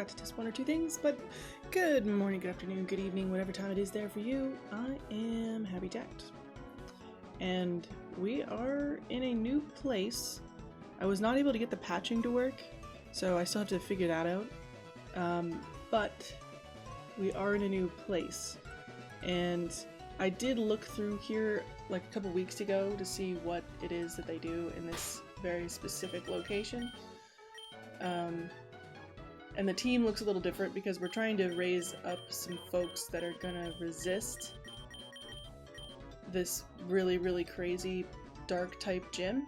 forgot to test one or two things, but good morning, good afternoon, good evening, whatever time it is there for you. I am Happy Jacked. And we are in a new place. I was not able to get the patching to work, so I still have to figure that out. But we are in a new place. And I did look through here like a couple weeks ago to see what it is that they do in this very specific location. And the team looks a little different because we're trying to raise up some folks that are gonna resist this really, really crazy dark type gym.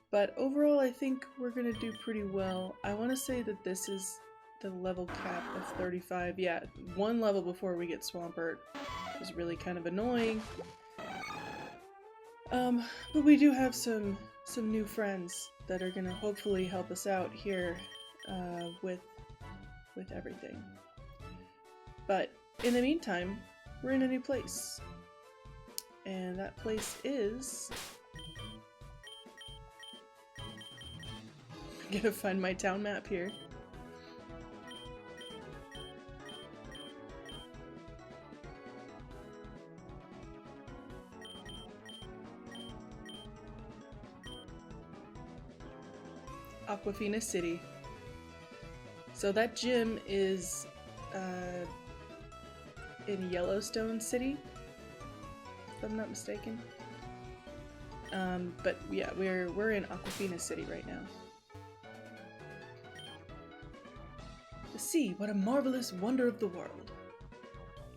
But overall, I think we're gonna do pretty well. I want to say that this is the level cap of 35. Yeah, one level before we get Swampert is really kind of annoying. But we do have some new friends that are gonna hopefully help us out here with everything. But in the meantime, we're in a new place. And that place is... I'm gonna find my town map here. Aquafina City. So that gym is in Yellowstone City, if I'm not mistaken. But yeah, we're in Aquafina City right now. The sea, what a marvelous wonder of the world.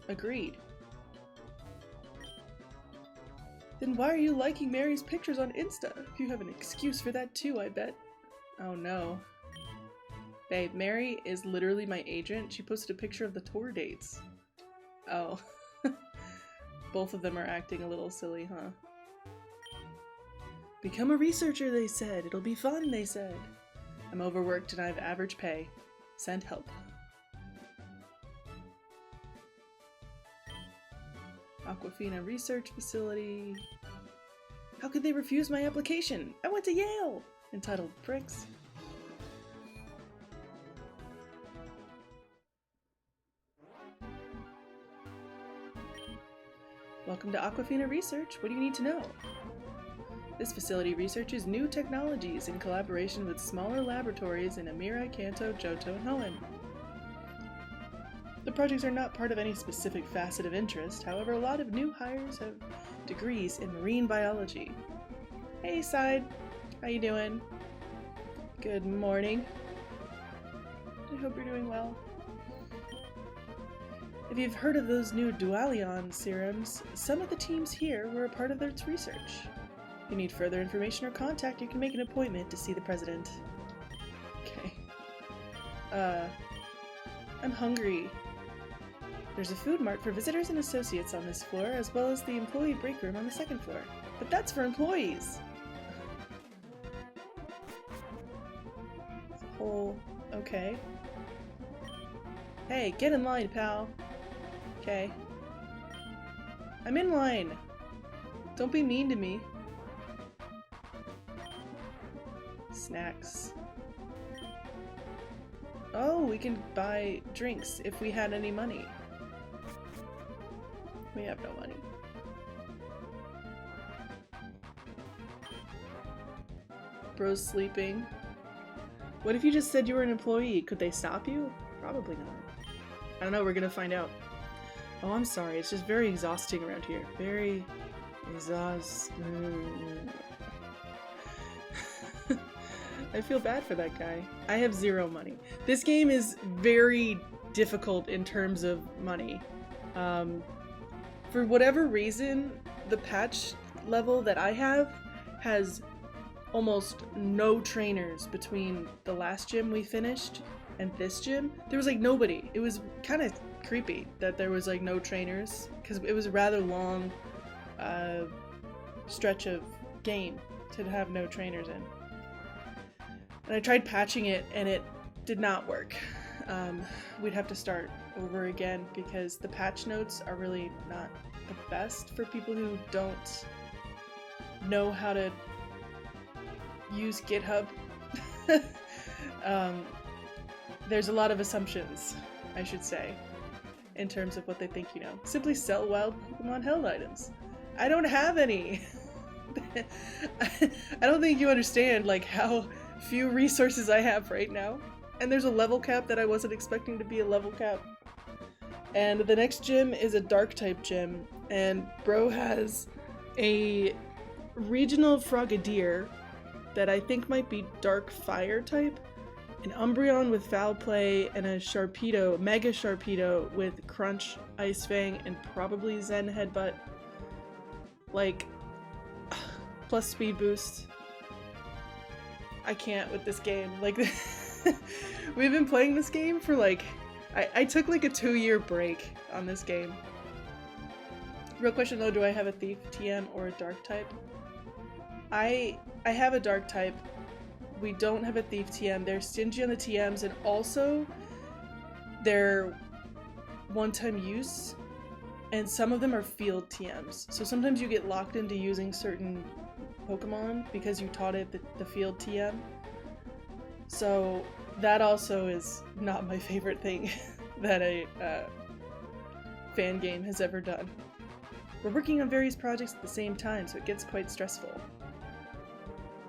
Agreed. Then why are you liking Mary's pictures on Insta? You have an excuse for that too, I bet. Oh no. Babe, Mary is literally my agent. She posted a picture of the tour dates. Oh. Both of them are acting a little silly, huh? Become a researcher, they said. It'll be fun, they said. I'm overworked and I have average pay. Send help. Aquafina Research Facility. How could they refuse my application? I went to Yale! Entitled pricks. Welcome to Aquafina Research. What do you need to know? This facility researches new technologies in collaboration with smaller laboratories in Amira, Kanto, Johto, and Hoenn. The projects are not part of any specific facet of interest, however a lot of new hires have degrees in marine biology. Hey Side, how you doing? Good morning. I hope you're doing well. If you've heard of those new Dualion serums, some of the teams here were a part of its research. If you need further information or contact, you can make an appointment to see the president. Okay. I'm hungry. There's a food mart for visitors and associates on this floor, as well as the employee break room on the second floor. But that's for employees! Whole... okay. Hey, get in line, pal. Okay. I'm in line. Don't be mean to me. Snacks. Oh, we can buy drinks if we had any money. We have no money. Bro's sleeping. What if you just said you were an employee? Could they stop you? Probably not. I don't know, we're gonna find out. Oh, I'm sorry, it's just very exhausting around here. Very exhausting. I feel bad for that guy. I have zero money. This game is very difficult in terms of money. For whatever reason, the patch level that I have has almost no trainers between the last gym we finished and this gym. There was like nobody. It was kind of creepy that there was like no trainers because it was a rather long stretch of game to have no trainers in. And I tried patching it and it did not work. We'd have to start over again because the patch notes are really not the best for people who don't know how to use GitHub. there's a lot of assumptions, I should say, in terms of what they think you know. Simply sell wild Pokemon held items. I don't have any! I don't think you understand, like, how few resources I have right now. And there's a level cap that I wasn't expecting to be a level cap. And the next gym is a dark type gym, and bro has a regional Frogadier that I think might be dark fire type, an Umbreon with Foul Play, and a Sharpedo, Mega Sharpedo with Crunch, Ice Fang, and probably Zen Headbutt. Like, plus speed boost. I can't with this game. Like, we've been playing this game for like, I took like a 2-year break on this game. Real question though, do I have a Thief TM or a Dark type? I have a Dark type. We don't have a Thief TM. They're stingy on the TMs, and also they're one-time use, and some of them are field TMs. So sometimes you get locked into using certain Pokemon because you taught it the field TM. So that also is not my favorite thing that a fan game has ever done. We're working on various projects at the same time, so it gets quite stressful.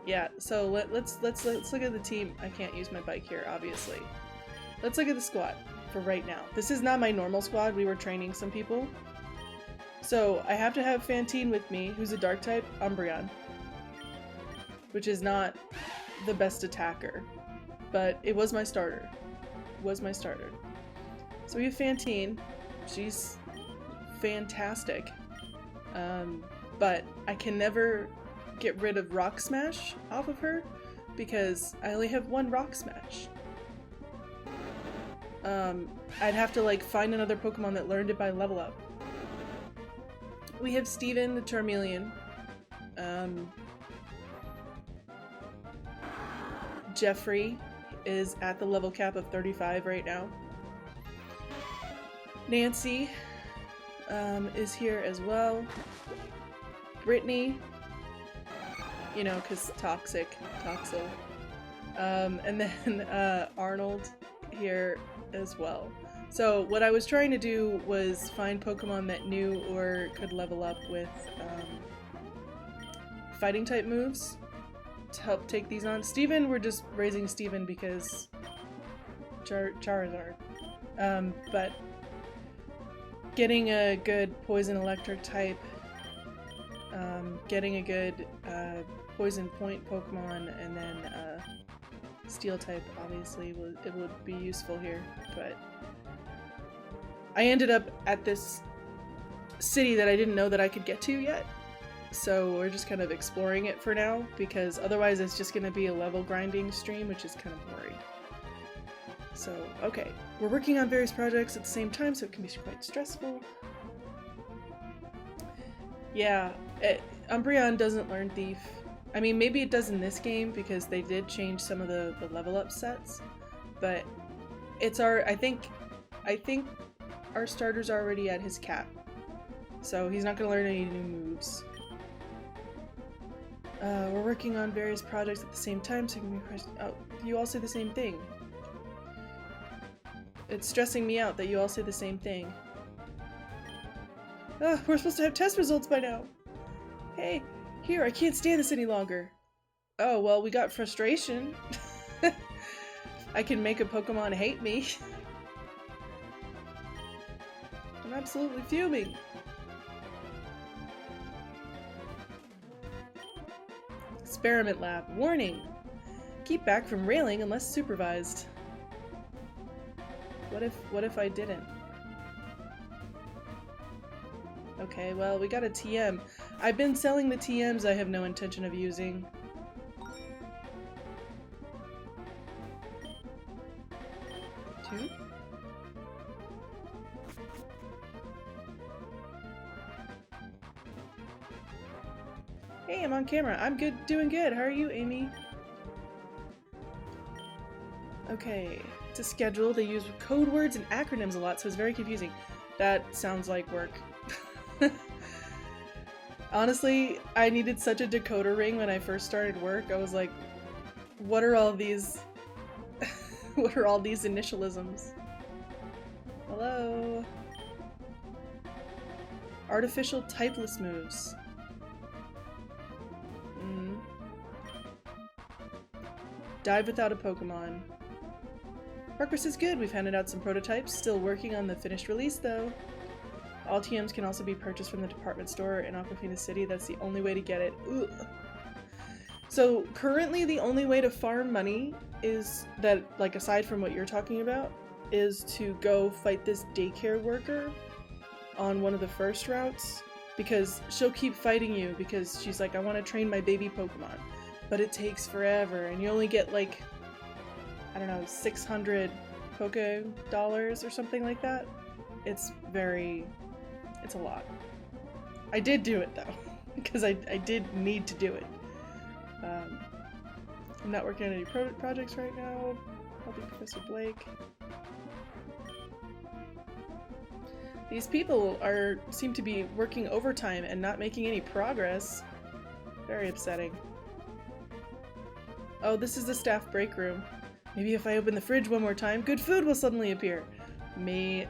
Yeah, so let's look at the team. I can't use my bike here, obviously. Let's look at the squad for right now. This is not my normal squad. We were training some people. So I have to have Fantine with me, who's a dark type Umbreon, which is not the best attacker, but it was my starter. So we have Fantine. She's fantastic. But I can never get rid of Rock Smash off of her because I only have one Rock Smash. I'd have to like find another Pokemon that learned it by level up. We have Steven the Charmeleon. Jeffrey is at the level cap of 35 right now. Nancy is here as well. Brittany, you know, because Toxel. And then Arnold here as well. So what I was trying to do was find Pokemon that knew or could level up with fighting type moves to help take these on. Steven, we're just raising Steven because Charizard. But getting a good poison electric type, getting a good poison point Pokemon, and then steel type obviously it would be useful here. But I ended up at this city that I didn't know that I could get to yet. So we're just kind of exploring it for now, because otherwise it's just going to be a level grinding stream, which is kind of worried. So, okay. We're working on various projects at the same time, so it can be quite stressful. Yeah, Umbreon doesn't learn Thief. I mean, maybe it does in this game, because they did change some of the level up sets, but it's I think our starter's already at his cap, so he's not going to learn any new moves. We're working on various projects at the same time, so you all say the same thing. It's stressing me out that you all say the same thing. We're supposed to have test results by now! Hey, here, I can't stand this any longer. Oh, well, we got frustration. I can make a Pokemon hate me. I'm absolutely fuming. Experiment lab. Warning! Keep back from railing unless supervised. What if I didn't? Okay, well, we got a TM. I've been selling the TMs I have no intention of using. Two? Hey, I'm on camera. I'm good, doing good. How are you, Amy? Okay, to schedule, they use code words and acronyms a lot, so it's very confusing. That sounds like work. Honestly, I needed such a decoder ring when I first started work. I was like, what are all these What are all these initialisms? Hello? Artificial typeless moves. Dive without a Pokemon. Progress is good. We've handed out some prototypes. Still working on the finished release, though. All TMs can also be purchased from the department store in Aquafina City. That's the only way to get it. Ugh. So currently the only way to farm money is that, like, aside from what you're talking about, is to go fight this daycare worker on one of the first routes, because she'll keep fighting you because she's like, I want to train my baby Pokemon. But it takes forever, and you only get, like, I don't know, 600 Poke dollars or something like that. It's a lot. I did do it, though, because I did need to do it. I'm not working on any projects right now. Helping Professor Blake. These people seem to be working overtime and not making any progress. Very upsetting. Oh, this is the staff break room. Maybe if I open the fridge one more time, good food will suddenly appear. Me.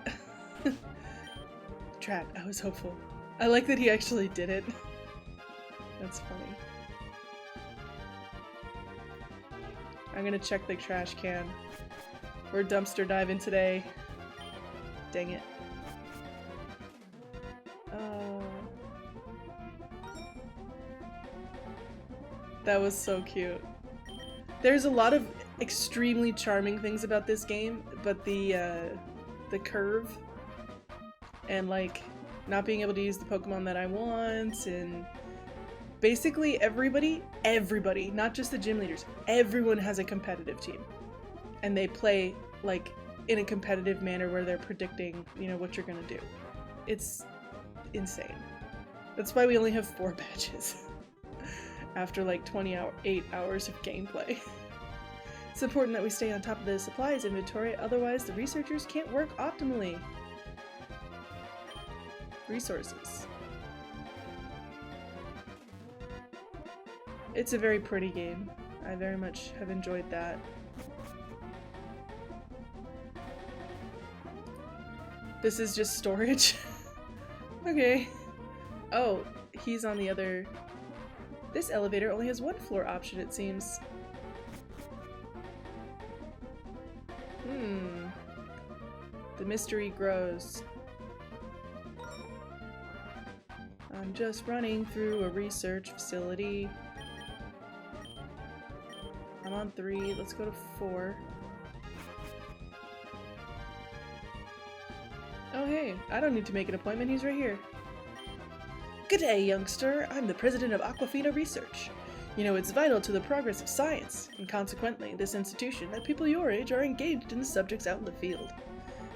Drat, I was hopeful. I like that he actually did it. That's funny. I'm gonna check the trash can. We're dumpster diving today. Dang it. That was so cute. There's a lot of extremely charming things about this game, but the curve and, like, not being able to use the Pokemon that I want, and basically everybody, not just the gym leaders, everyone has a competitive team. And they play, like, in a competitive manner where they're predicting, you know, what you're gonna do. It's insane. That's why we only have 4 badges. After like 28 hours of gameplay. It's important that we stay on top of the supplies inventory, otherwise the researchers can't work optimally. Resources. It's a very pretty game. I very much have enjoyed that. This is just storage. Okay. Oh, he's on the other... This elevator only has 1 floor option, it seems. The mystery grows. I'm just running through a research facility. I'm on 3, let's go to 4. Oh hey, I don't need to make an appointment, he's right here. Good day, youngster. I'm the president of Aquafina Research. You know, it's vital to the progress of science, and consequently, this institution, that people your age are engaged in the subjects out in the field.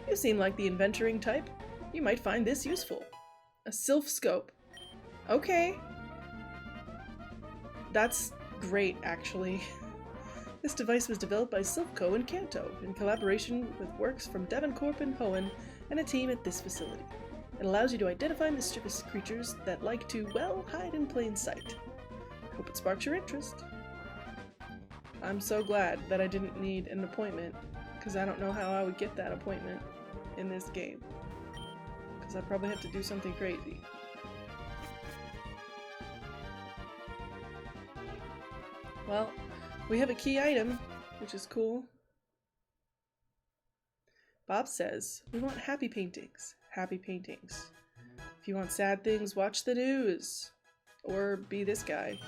You seem like the inventoring type. You might find this useful. A sylph scope. Okay. That's great, actually. This device was developed by Silphco in Kanto, in collaboration with works from Devencorp and Hoenn, and a team at this facility. It allows you to identify mischievous creatures that like to, well, hide in plain sight. Hope it sparks your interest. I'm so glad that I didn't need an appointment, because I don't know how I would get that appointment in this game. Because I probably have to do something crazy. Well, we have a key item, which is cool. Bob says, we want happy paintings. Happy paintings. If you want sad things, watch the news. Or be this guy.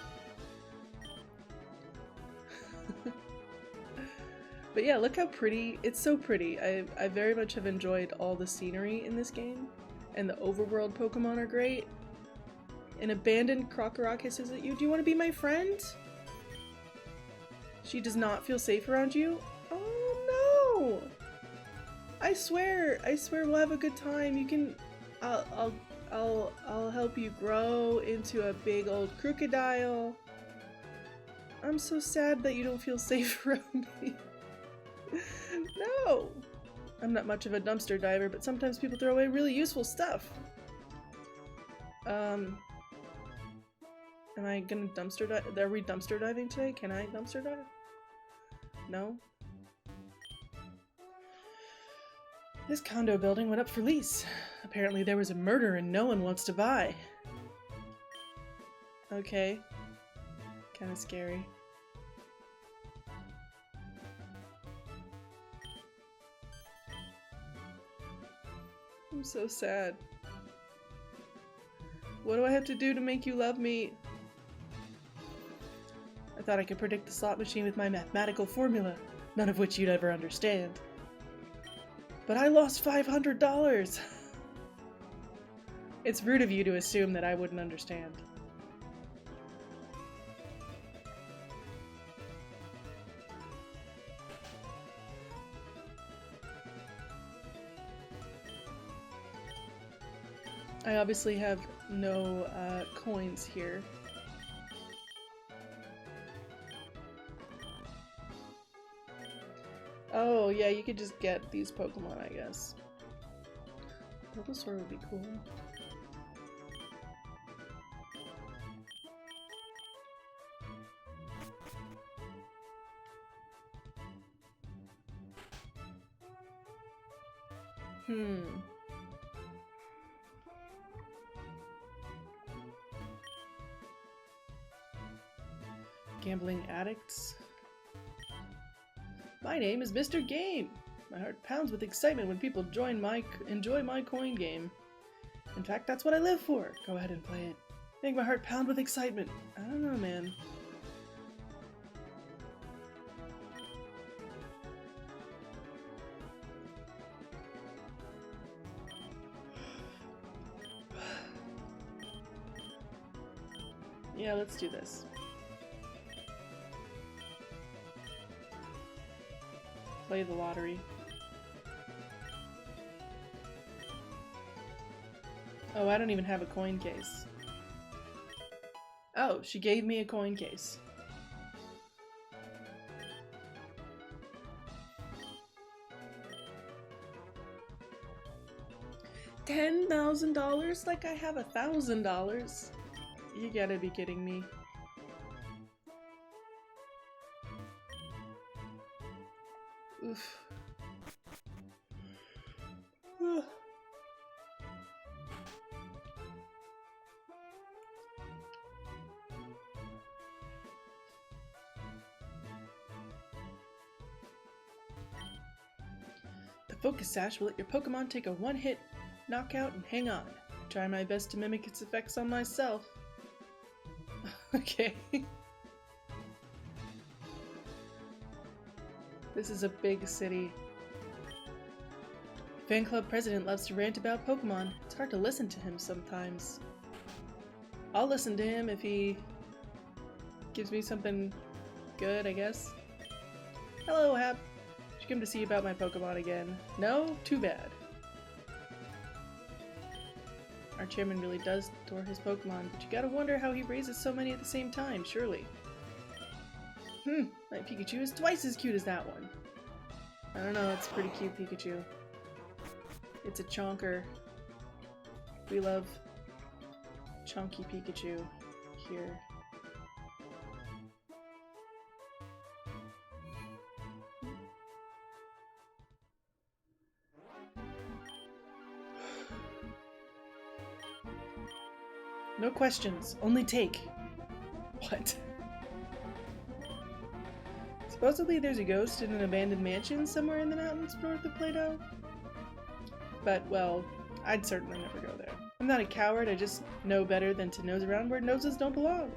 But yeah, look how pretty. It's so pretty. I very much have enjoyed all the scenery in this game. And the overworld Pokemon are great. An abandoned Krokorok hisses at you. Do you want to be my friend? She does not feel safe around you? Oh no! I swear we'll have a good time. You can, I'll help you grow into a big old crocodile. I'm so sad that you don't feel safe around me. No! I'm not much of a dumpster diver, but sometimes people throw away really useful stuff. Am I gonna dumpster dive? Are we dumpster diving today? Can I dumpster dive? No? This condo building went up for lease. Apparently there was a murder and no one wants to buy. Okay. Kind of scary. I'm so sad. What do I have to do to make you love me? I thought I could predict the slot machine with my mathematical formula, none of which you'd ever understand. But I lost $500! It's rude of you to assume that I wouldn't understand. I obviously have no coins here. Oh, yeah, you could just get these Pokemon, I guess. Bulbasaur would be cool. Gambling addicts. My name is Mr. Game. My heart pounds with excitement when people enjoy my coin game. In fact, that's what I live for. Go ahead and play it. Make my heart pound with excitement. I don't know, man. Yeah, let's do this. Play the lottery. Oh, I don't even have a coin case. Oh, she gave me a coin case. $10,000? Like I have $1,000. You gotta be kidding me. Oof. The focus sash will let your Pokemon take a one-hit knockout and hang on. Try my best to mimic its effects on myself. Okay. This is a big city. Fan club president loves to rant about Pokemon. It's hard to listen to him sometimes. I'll listen to him if he gives me something good, I guess. Hello, Hap. Should come to see about my Pokemon again. No? Too bad. Our chairman really does adore his Pokemon, but you gotta wonder how he raises so many at the same time, surely. My Pikachu is twice as cute as that one. I don't know, it's a pretty cute Pikachu. It's a chonker. We love chunky Pikachu here. No questions, only take. What? Supposedly there's a ghost in an abandoned mansion somewhere in the mountains north of Plato. But, well, I'd certainly never go there. I'm not a coward, I just know better than to nose around where noses don't belong.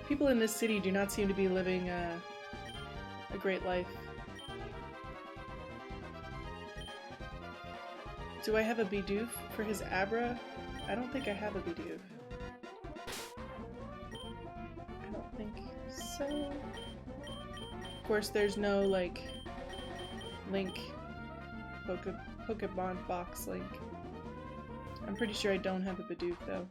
People in this city do not seem to be living a great life. Do I have a Bidoof for his Abra? I don't think I have a Bidoof. I don't think so. Of course, there's no, like, link, Pokemon box link. I'm pretty sure I don't have a Bidoof, though.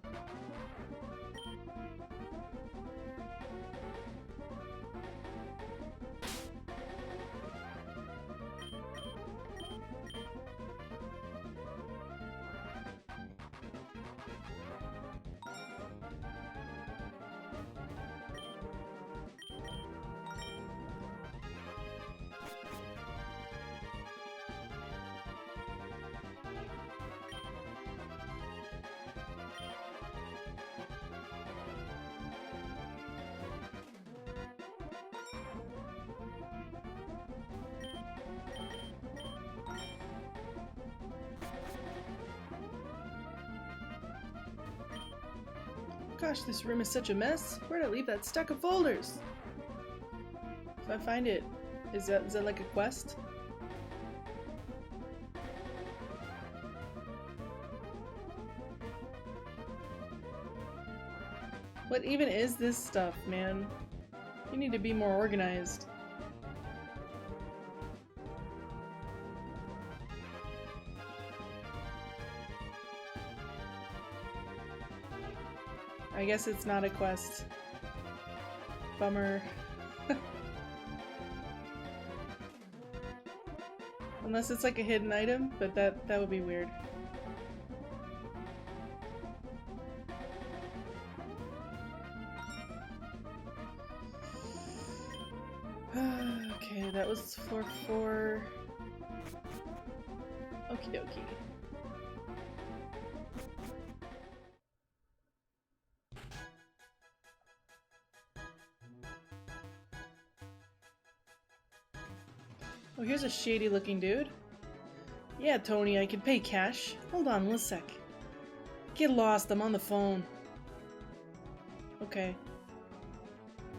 Gosh, this room is such a mess. Where'd I leave that stack of folders? If I find it, is that like a quest? What even is this stuff, man? You need to be more organized. I guess it's not a quest. Bummer. Unless it's like a hidden item, but that would be weird. Okay, that was floor 4. Okie dokie. Oh, here's a shady looking dude. Yeah, Tony, I can pay cash. Hold on one sec. Get lost, I'm on the phone. Okay.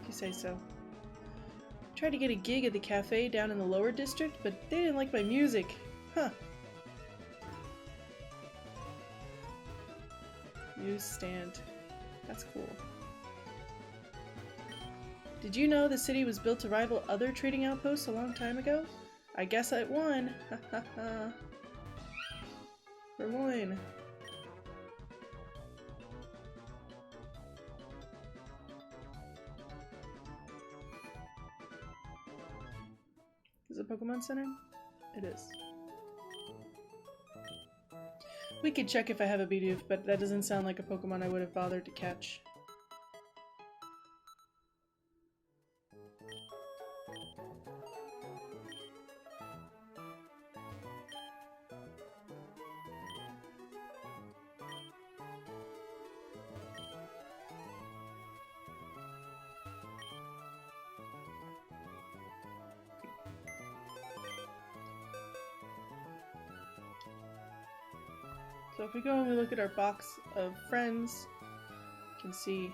If you say so. Tried to get a gig at the cafe down in the lower district, but they didn't like my music. Huh. Newsstand. That's cool. Did you know the city was built to rival other trading outposts a long time ago? I guess I won. Ha ha ha. Purloin. Is it Pokemon Center? It is. We could check if I have a Bidoof, but that doesn't sound like a Pokemon I would have bothered to catch. So if we go and we look at our box of friends, you can see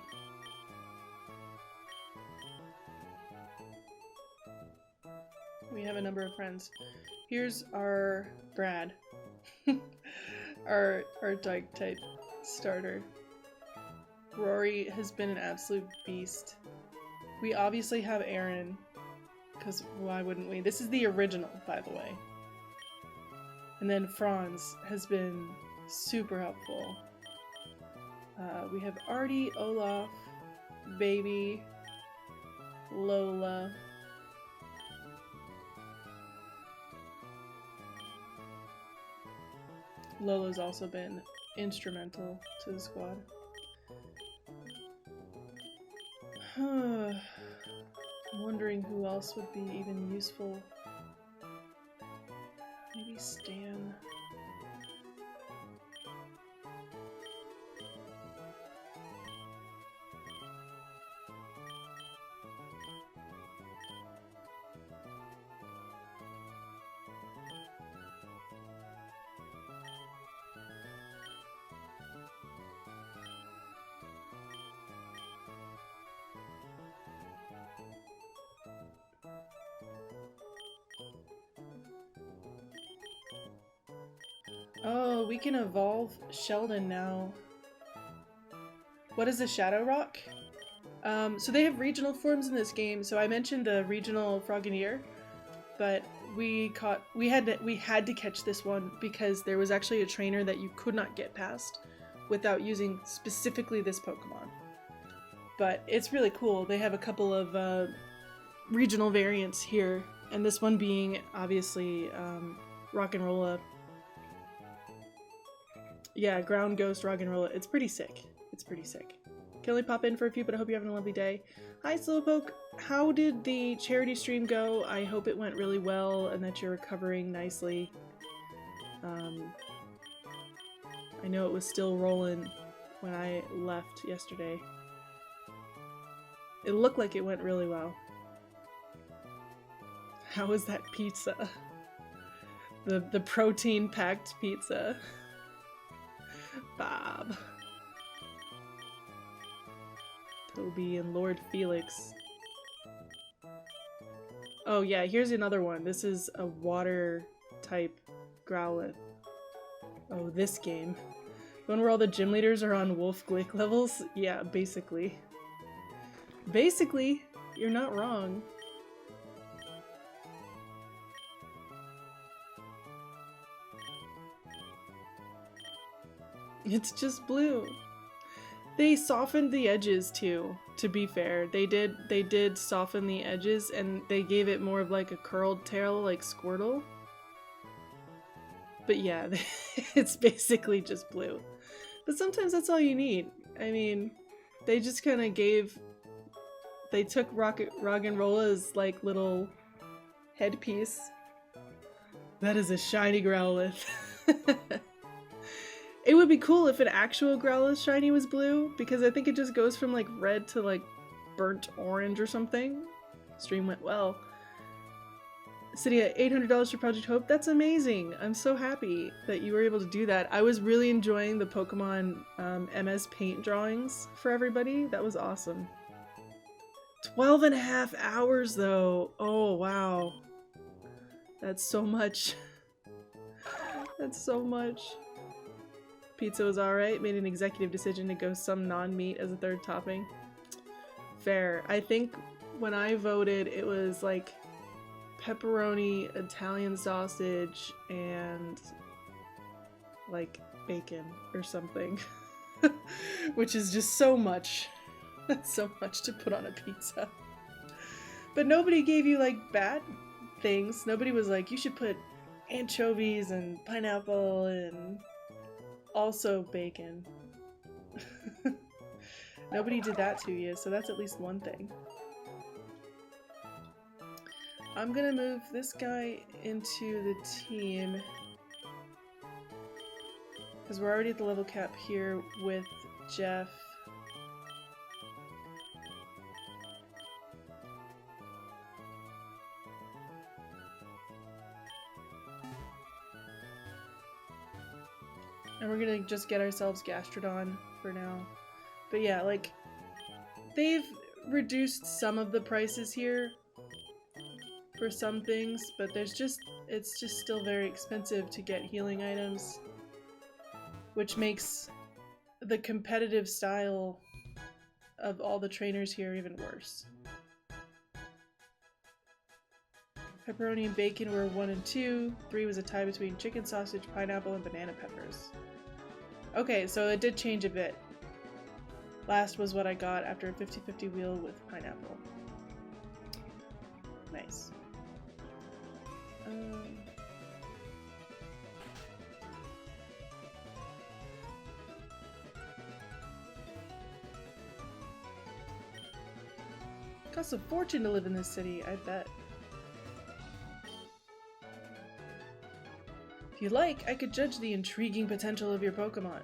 we have a number of friends. Here's our Brad, our dark type starter. Rory has been an absolute beast. We obviously have Aaron, because why wouldn't we? This is the original, by the way. And then Franz has been super helpful. We have Artie, Olaf, Baby, Lola. Lola's also been instrumental to the squad. I'm wondering who else would be even useful. Maybe Stan. Oh, we can evolve Sheldon now. What is a Shadow Rock? So they have regional forms in this game. So I mentioned the regional Frogadier, but we had to catch this one because there was actually a trainer that you could not get past without using specifically this Pokemon. But it's really cool. They have a couple of regional variants here, and this one being obviously Rock'n'Rolla. Yeah, Ground Ghost Rock'n'Rolla. It's pretty sick. It's pretty sick. Can only pop in for a few, but I hope you're having a lovely day. Hi, Slowpoke. How did the charity stream go? I hope it went really well and that you're recovering nicely. I know it was still rolling when I left yesterday. It looked like it went really well. How was that pizza? The protein-packed pizza. Bob. Toby and Lord Felix. Oh yeah, here's another one. This is a water type Growlithe. Oh, this game. One where all the gym leaders are on Wolf Glick levels? Yeah, basically. Basically, you're not wrong. It's just blue. They softened the edges too, to be fair. They did soften the edges and they gave it more of like a curled tail like Squirtle. But yeah, it's basically just blue. But sometimes that's all you need. I mean, they just kind of they took Roggenrola's like little headpiece. That is a shiny Growlithe. It would be cool if an actual Growlithe shiny was blue, because I think it just goes from like red to like burnt orange or something. Stream went well. Sitting at $800 for Project Hope, that's amazing. I'm so happy that you were able to do that. I was really enjoying the Pokemon MS Paint drawings for everybody. That was awesome. 12 and a half hours though. Oh wow. That's so much. That's so much. Pizza was alright. Made an executive decision to go some non-meat as a third topping. Fair. I think when I voted it was like pepperoni, Italian sausage, and like bacon or something. Which is just so much. That's so much to put on a pizza. But nobody gave you like bad things. Nobody was like, you should put anchovies and pineapple and also bacon. Nobody did that to you, so that's at least one thing. I'm gonna move this guy into the team because we're already at the level cap here with Jeff. And we're gonna just get ourselves Gastrodon for now. But yeah, like, they've reduced some of the prices here for some things, but it's just still very expensive to get healing items, which makes the competitive style of all the trainers here even worse. Pepperoni and bacon were 1 and 2. 3 was a tie between chicken sausage, pineapple, and banana peppers. Okay, so it did change a bit. Last was what I got after a 50-50 wheel with pineapple. Nice. Costs a fortune to live in this city, I bet. If you like, I could judge the intriguing potential of your Pokemon.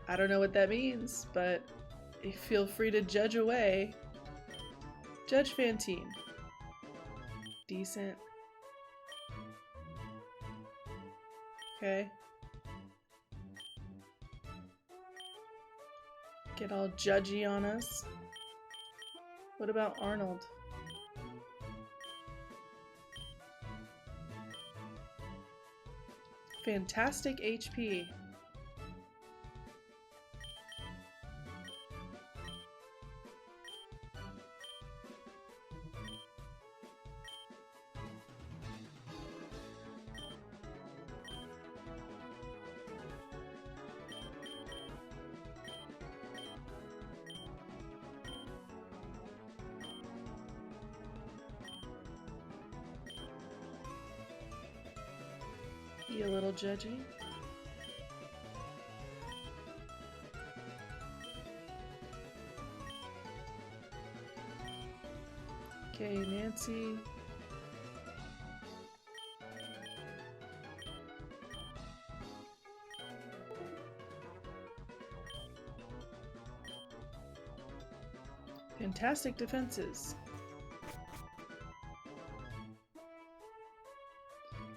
I don't know what that means, but feel free to judge away. Judge Fantine. Decent. Okay. Get all judgy on us. What about Arnold? Fantastic HP. Be a little judgy. Okay, Nancy. Fantastic defenses.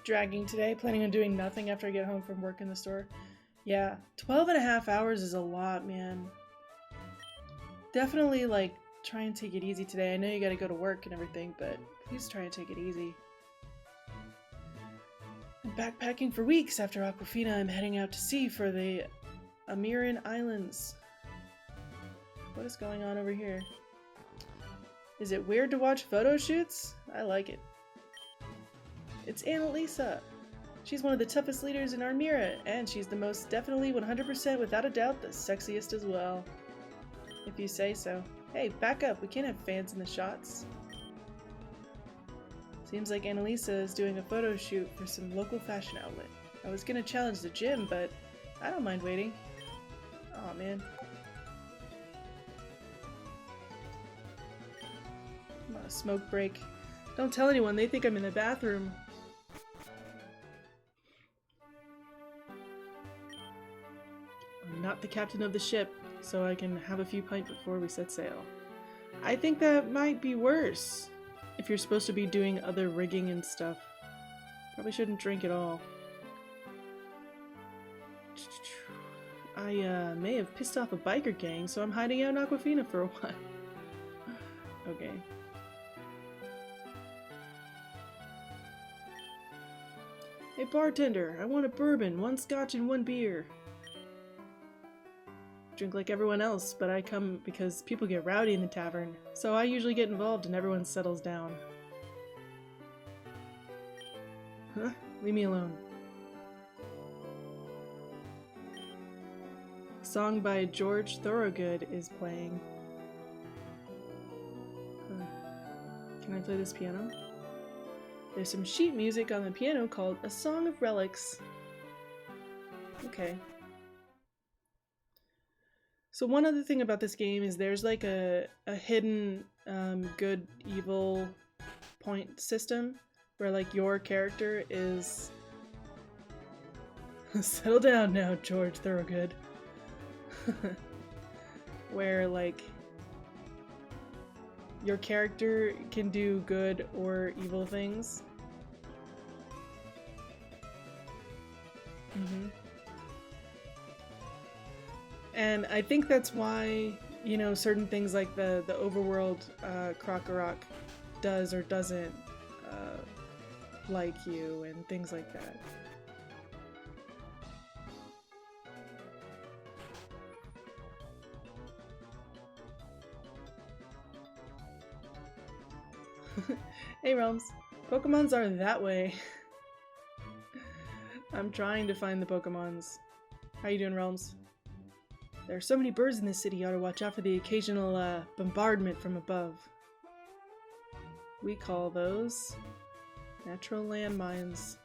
Dragging today, planning on doing nothing after I get home from work in the store. Yeah, 12 and a half hours is a lot, man. Definitely, like, try and take it easy today. I know you gotta go to work and everything, but please try and take it easy. I'm backpacking for weeks after Aquafina. I'm heading out to sea for the Amiran Islands. What is going on over here? Is it weird to watch photo shoots? I like it. It's Annalisa. She's one of the toughest leaders in Armira, and she's the most definitely 100% without a doubt the sexiest as well. If you say so. Hey, back up. We can't have fans in the shots. Seems like Annalisa is doing a photo shoot for some local fashion outlet. I was gonna challenge the gym, but I don't mind waiting. Aw, man. I'm on a smoke break. Don't tell anyone, they think I'm in the bathroom. I'm not the captain of the ship, so I can have a few pints before we set sail. I think that might be worse. If you're supposed to be doing other rigging and stuff. Probably shouldn't drink at all. I may have pissed off a biker gang, so I'm hiding out in Aquafina for a while. Okay. Hey bartender, I want a bourbon, 1 scotch and 1 beer. Drink like everyone else, but I come because people get rowdy in the tavern, so I usually get involved and everyone settles down. Huh? Leave me alone. A song by George Thorogood is playing. Huh. Can I play this piano? There's some sheet music on the piano called A Song of Relics. Okay. So one other thing about this game is there's like a hidden good evil point system where like your character is settle down now, George Thorogood. Where like your character can do good or evil things. And I think that's why, you know, certain things like the overworld Krokorok does or doesn't like you and things like that. Hey Realms, Pokemons are that way. I'm trying to find the Pokemons. How you doing, Realms? There are so many birds in this city, you ought to watch out for the occasional bombardment from above. We call those natural landmines.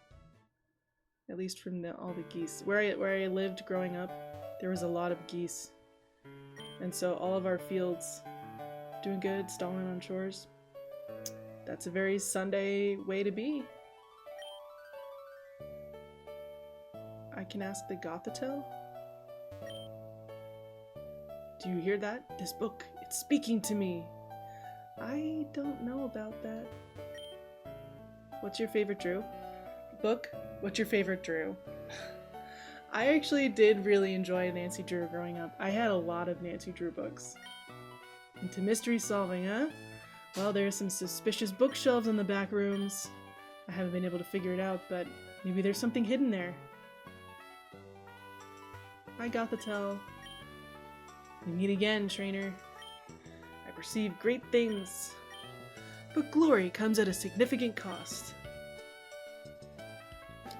At least from all the geese. Where I lived growing up, there was a lot of geese. And so all of our fields doing good, stalling on shores. That's a very Sunday way to be. I can ask the Gothitelle? Do you hear that? This book, it's speaking to me. I don't know about that. What's your favorite Drew? Book? What's your favorite Drew? I actually did really enjoy Nancy Drew growing up. I had a lot of Nancy Drew books. Into mystery solving, huh? Well, there's some suspicious bookshelves in the back rooms. I haven't been able to figure it out, but maybe there's something hidden there. I got the tell. We meet again, trainer. I perceive great things, but glory comes at a significant cost.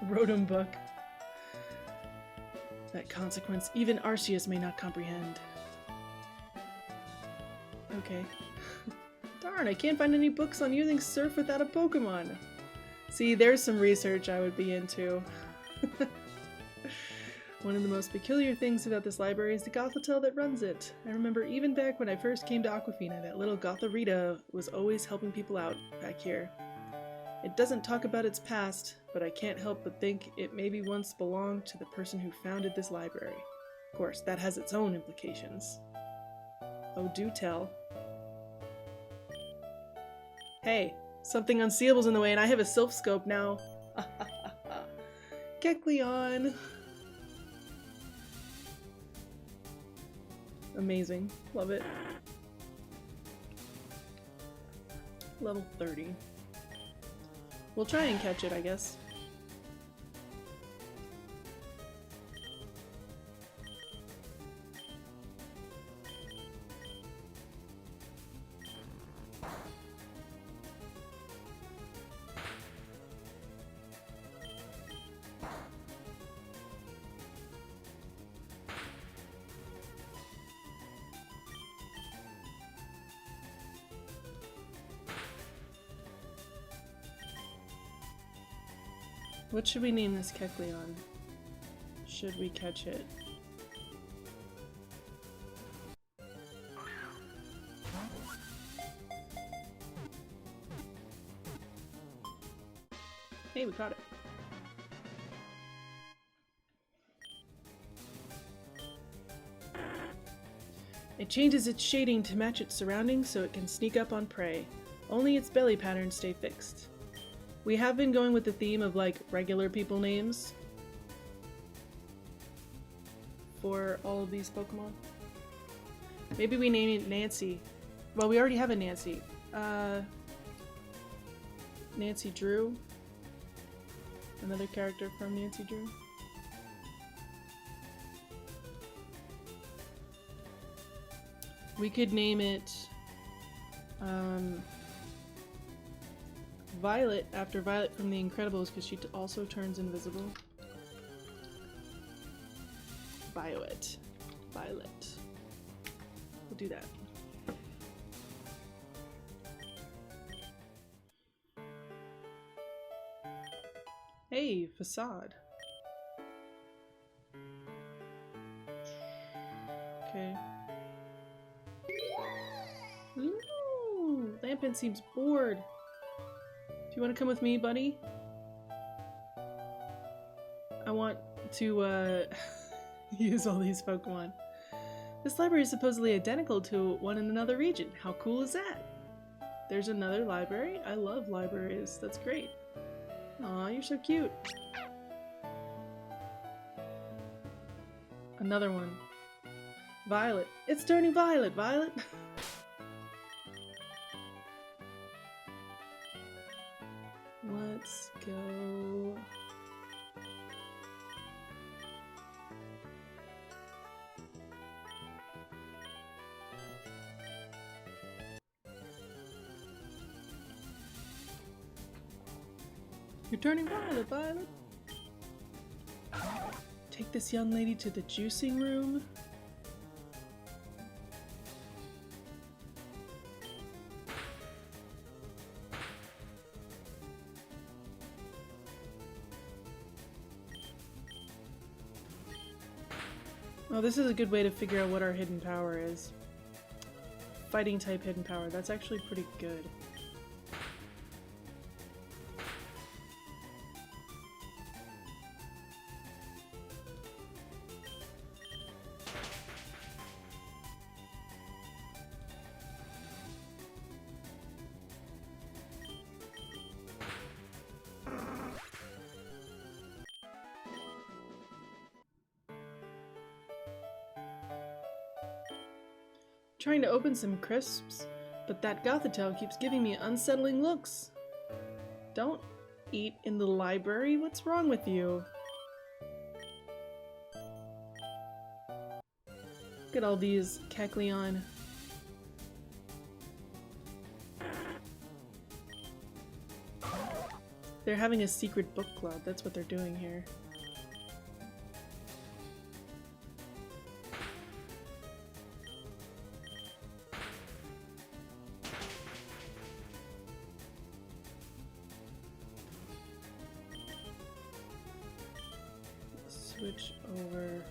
Rotom book. That consequence even Arceus may not comprehend. Okay. Darn, I can't find any books on using Surf without a Pokemon. See, there's some research I would be into. One of the most peculiar things about this library is the Gothitelle that runs it. I remember even back when I first came to Aquafina, that little Gotharita was always helping people out back here. It doesn't talk about its past, but I can't help but think it maybe once belonged to the person who founded this library. Of course, that has its own implications. Oh, do tell. Hey, something unseeable's in the way and I have a Sylph Scope now. Kecleon! Amazing. Love it. Level 30. We'll try and catch it, I guess. What should we name this Kecleon? Should we catch it? Hey, we caught it. It changes its shading to match its surroundings so it can sneak up on prey. Only its belly patterns stay fixed. We have been going with the theme of, like, regular people names for all of these Pokemon. Maybe we name it Nancy. Well, we already have a Nancy. Nancy Drew. Another character from Nancy Drew. We could name it Violet, after Violet from The Incredibles, because she also turns invisible. Violet. Violet. We'll do that. Hey, Facade. Okay. Ooh, Lampin seems bored. Do you want to come with me, buddy? I want to use all these Pokemon. This library is supposedly identical to one in another region. How cool is that? There's another library? I love libraries. That's great. Aw, you're so cute. Another one. Violet. It's turning violet, Violet! Let's go. You're turning violet, Violet. Take this young lady to the juicing room. Oh, this is a good way to figure out what our hidden power is. Fighting type hidden power. That's actually pretty good. Trying to open some crisps, but that Gothitelle keeps giving me unsettling looks. Don't eat in the library. What's wrong with you? Look at all these Kecleon. They're having a secret book club. That's what they're doing here. Switch over.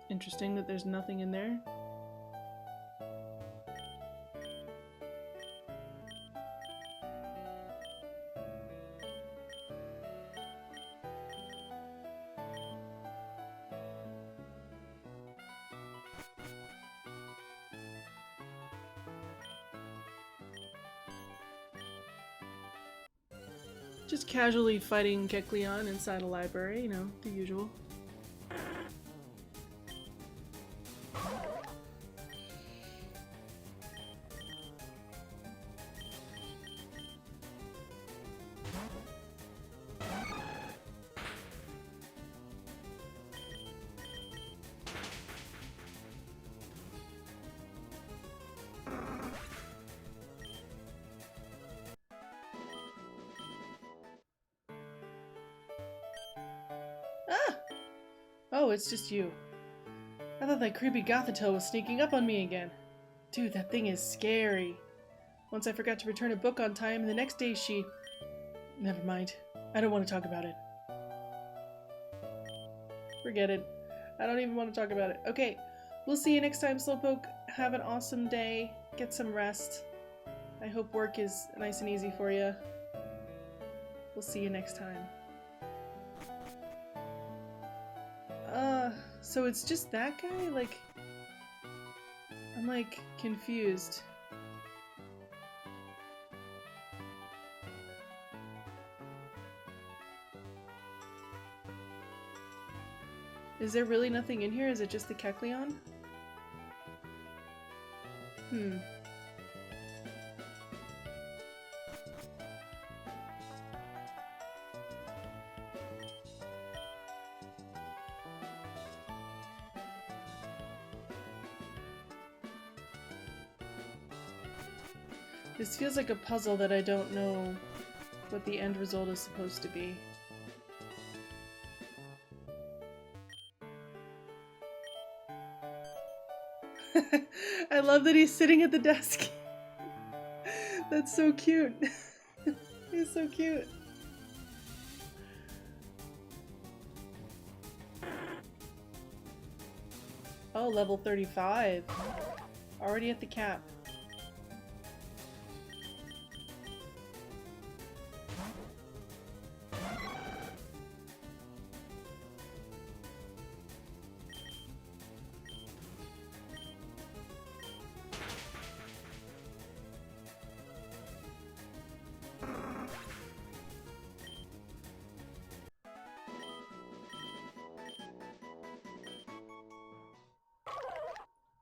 interesting that there's nothing in there. Just casually fighting Kecleon inside a library, you know, the usual. Ah! Oh, it's just you. I thought that creepy Gothito was sneaking up on me again. Dude, that thing is scary. Once I forgot to return a book on time, and the next day she... Never mind. I don't want to talk about it. Forget it. I don't even want to talk about it. Okay, we'll see you next time, Slowpoke. Have an awesome day. Get some rest. I hope work is nice and easy for you. We'll see you next time. So it's just that guy? Like, I'm like confused. Is there really nothing in here? Is it just the Kecleon? This feels like a puzzle that I don't know what the end result is supposed to be. I love that he's sitting at the desk. That's so cute. He's so cute. Oh, level 35. Already at the cap.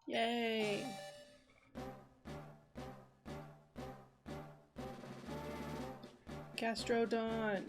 Yay! Gastrodon!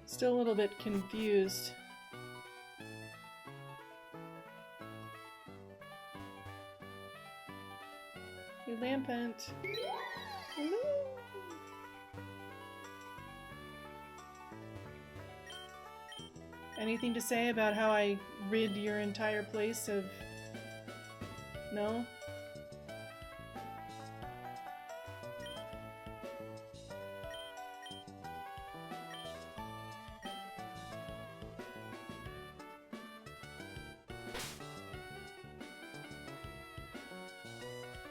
Still a little bit confused. Hey, Lampent. Hello. Anything to say about how I rid your entire place of... No?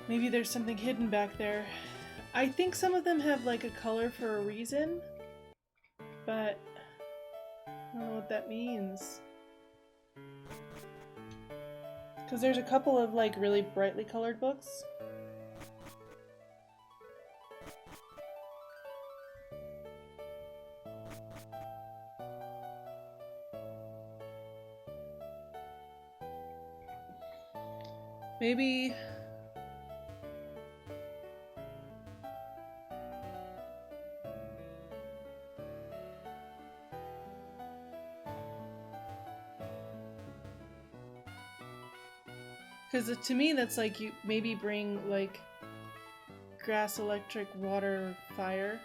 Maybe there's something hidden back there. I think some of them have like a color for a reason, but I don't know what that means. Because there's a couple of like really brightly colored books. Maybe Because to me, that's like you maybe bring like grass, electric, water, fire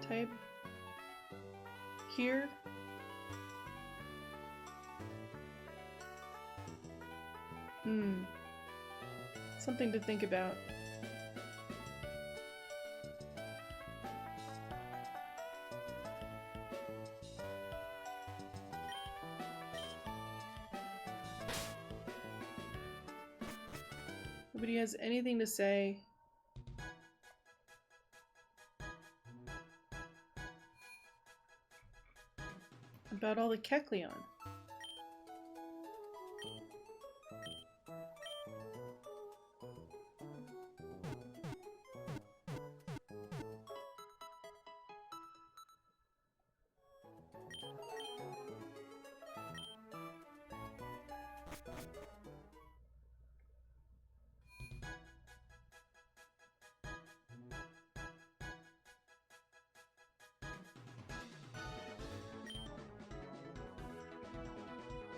type here. Something to think about. Nobody has anything to say. About all the Kecleon.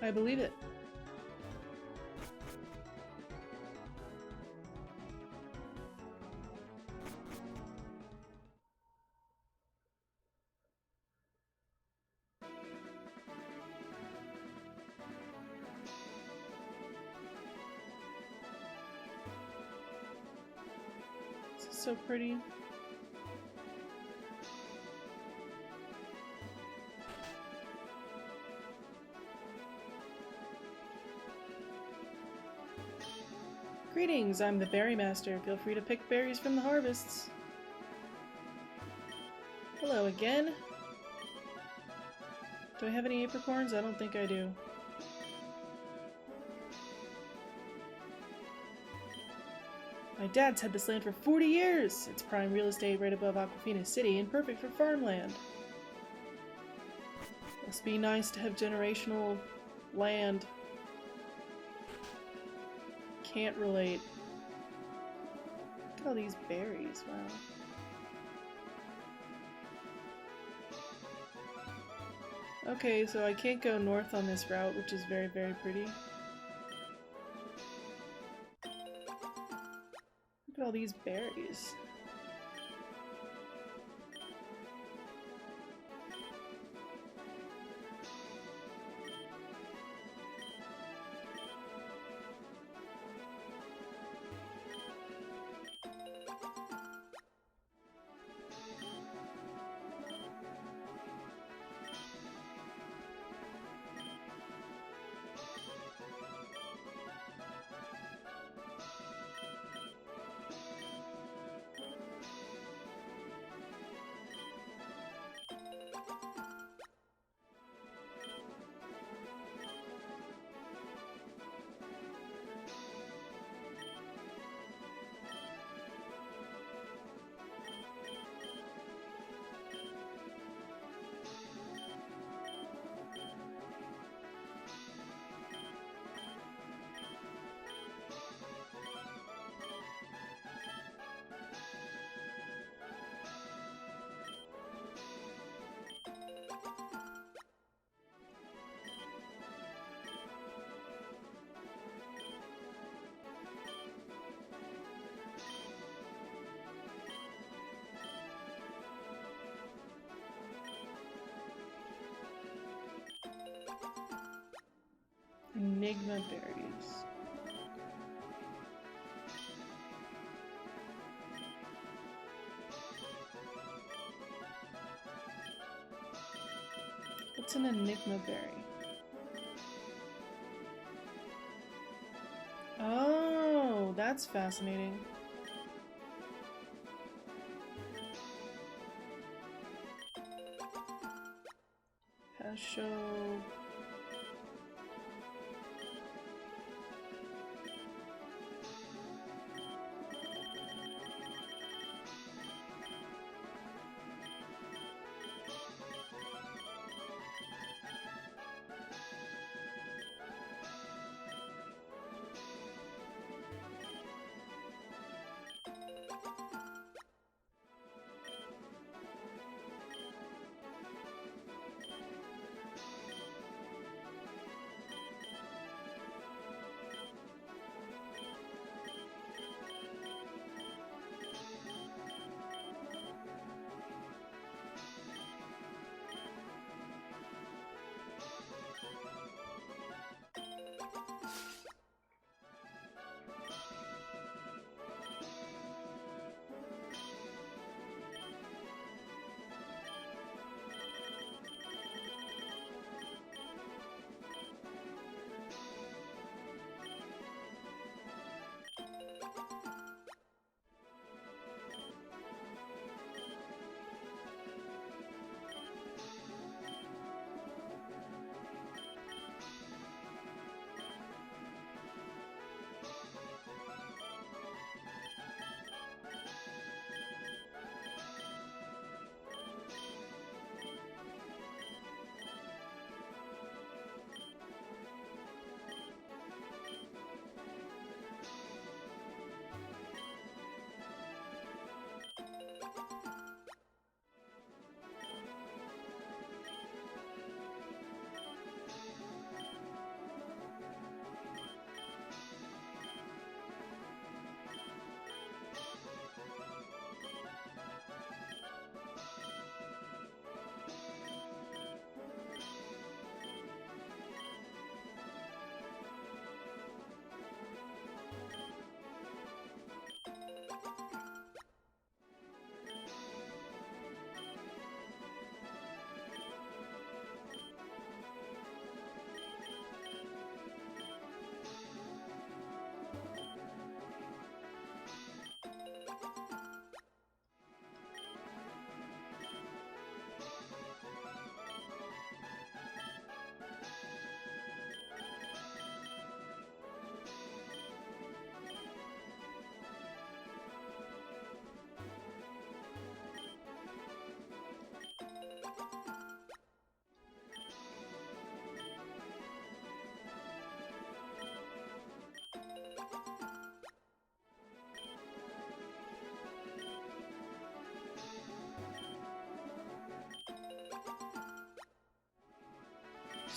I believe it. This is so pretty. Greetings, I'm the Berry Master. Feel free to pick berries from the harvests. Hello again. Do I have any apricorns? I don't think I do. My dad's had this land for 40 years! It's prime real estate right above Aquafina City and perfect for farmland. Must be nice to have generational land. Can't relate. Look at all these berries, wow. Okay, so I can't go north on this route, which is very, very pretty. Look at all these berries. Enigma berries. What's an enigma berry? Oh, that's fascinating. Pasho.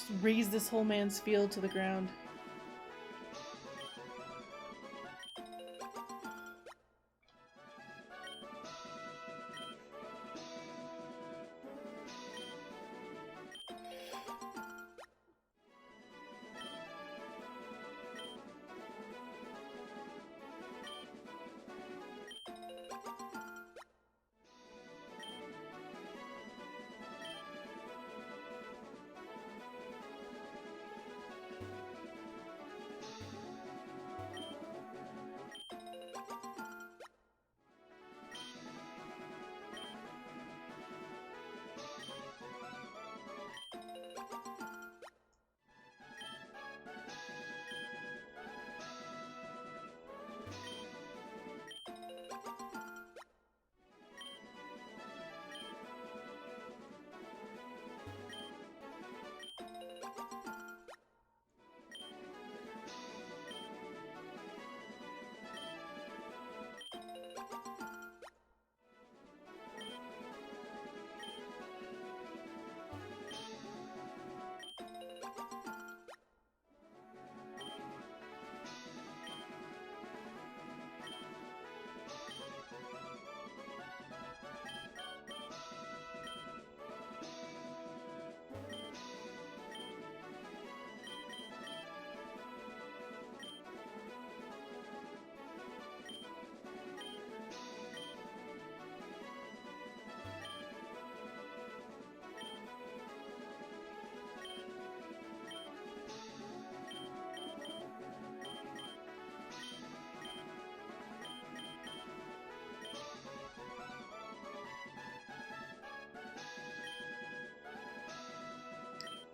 Just raise this whole man's field to the ground.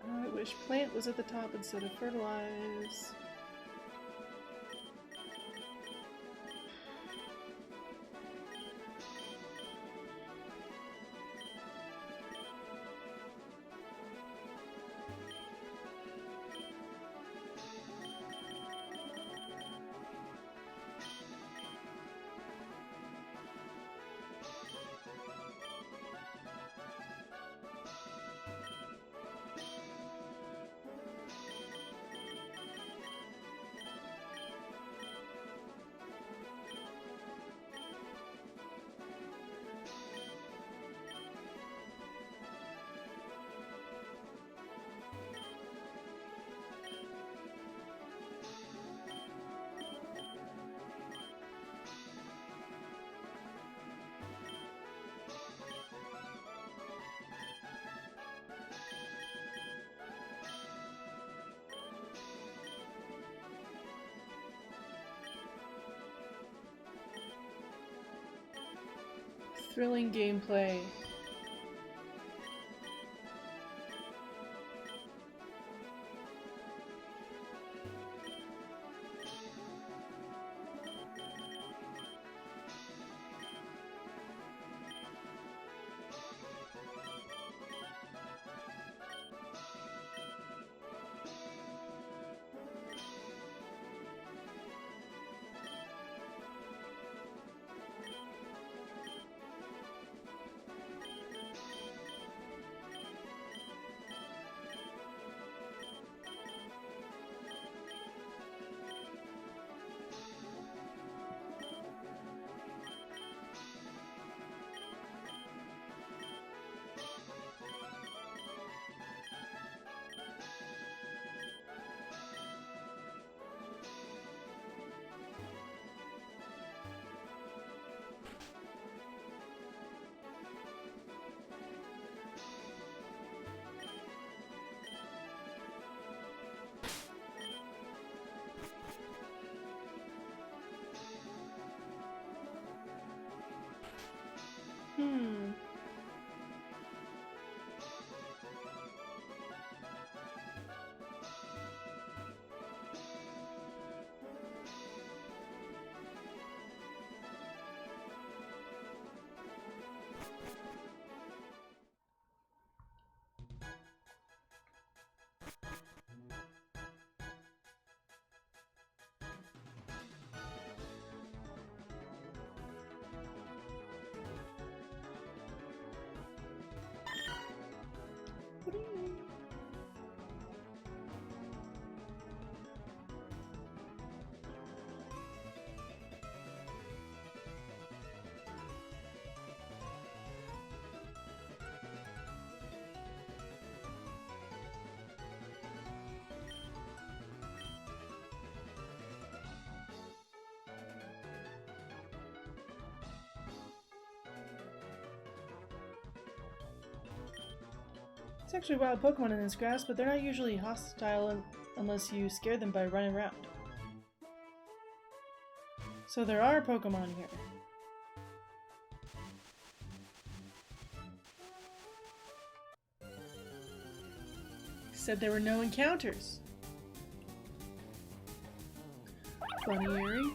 I wish plant was at the top instead of fertilize. Thrilling gameplay. It's actually wild Pokemon in this grass, but they're not usually hostile unless you scare them by running around. So there are Pokemon here. Said there were no encounters. Bunny.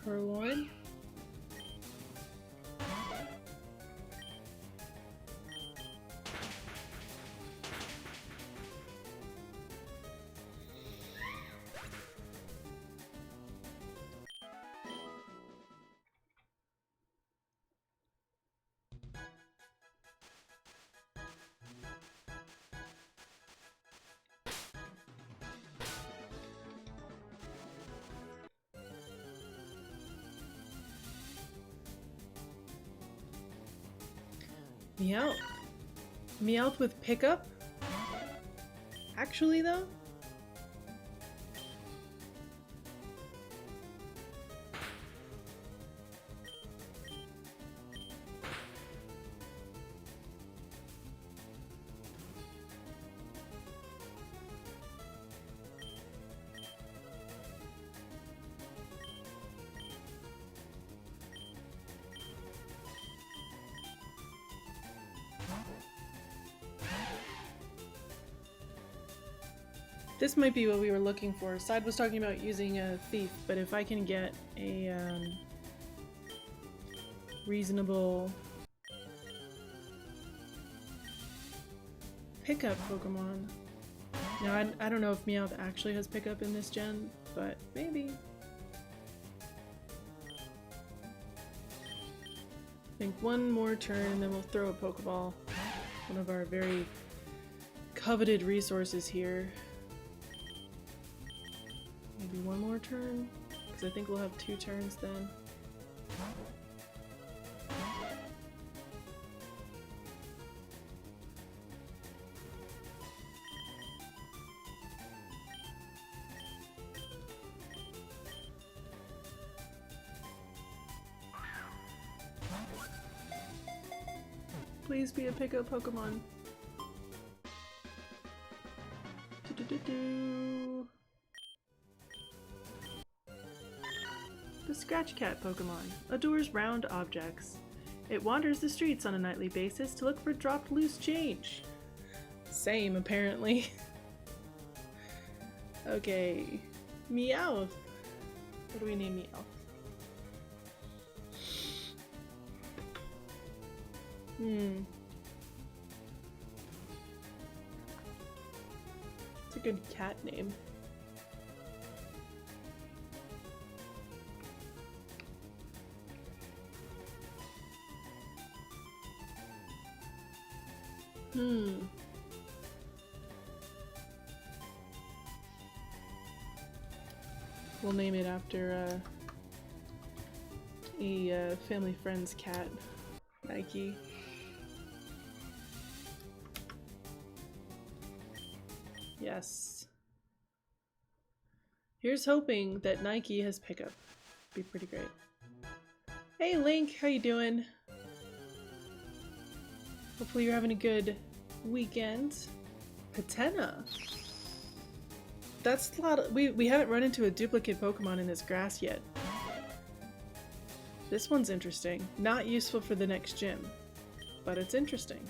Purloin. Meowth. Meowth with pickup? Actually, though? This might be what we were looking for. Side was talking about using a thief, but if I can get a reasonable pickup Pokemon. Now, I don't know if Meowth actually has pickup in this gen, but maybe. I think one more turn and then we'll throw a Pokeball. One of our very coveted resources here. Maybe one more turn? Because I think we'll have 2 turns then. Please be a pickup Pokemon. Do-do-do-do. The Scratch Cat Pokemon adores round objects. It wanders the streets on a nightly basis to look for dropped loose change. Same, apparently. Okay. Meowth. What do we name Meowth? It's a good cat name. We'll name it after a family friend's cat, Nike. Yes. Here's hoping that Nike has pickup. Be pretty great. Hey Link, how you doing? Hopefully you're having a good weekend. Patena. That's a lot of, we haven't run into a duplicate Pokemon in this grass yet. This one's interesting. Not useful for the next gym, but it's interesting.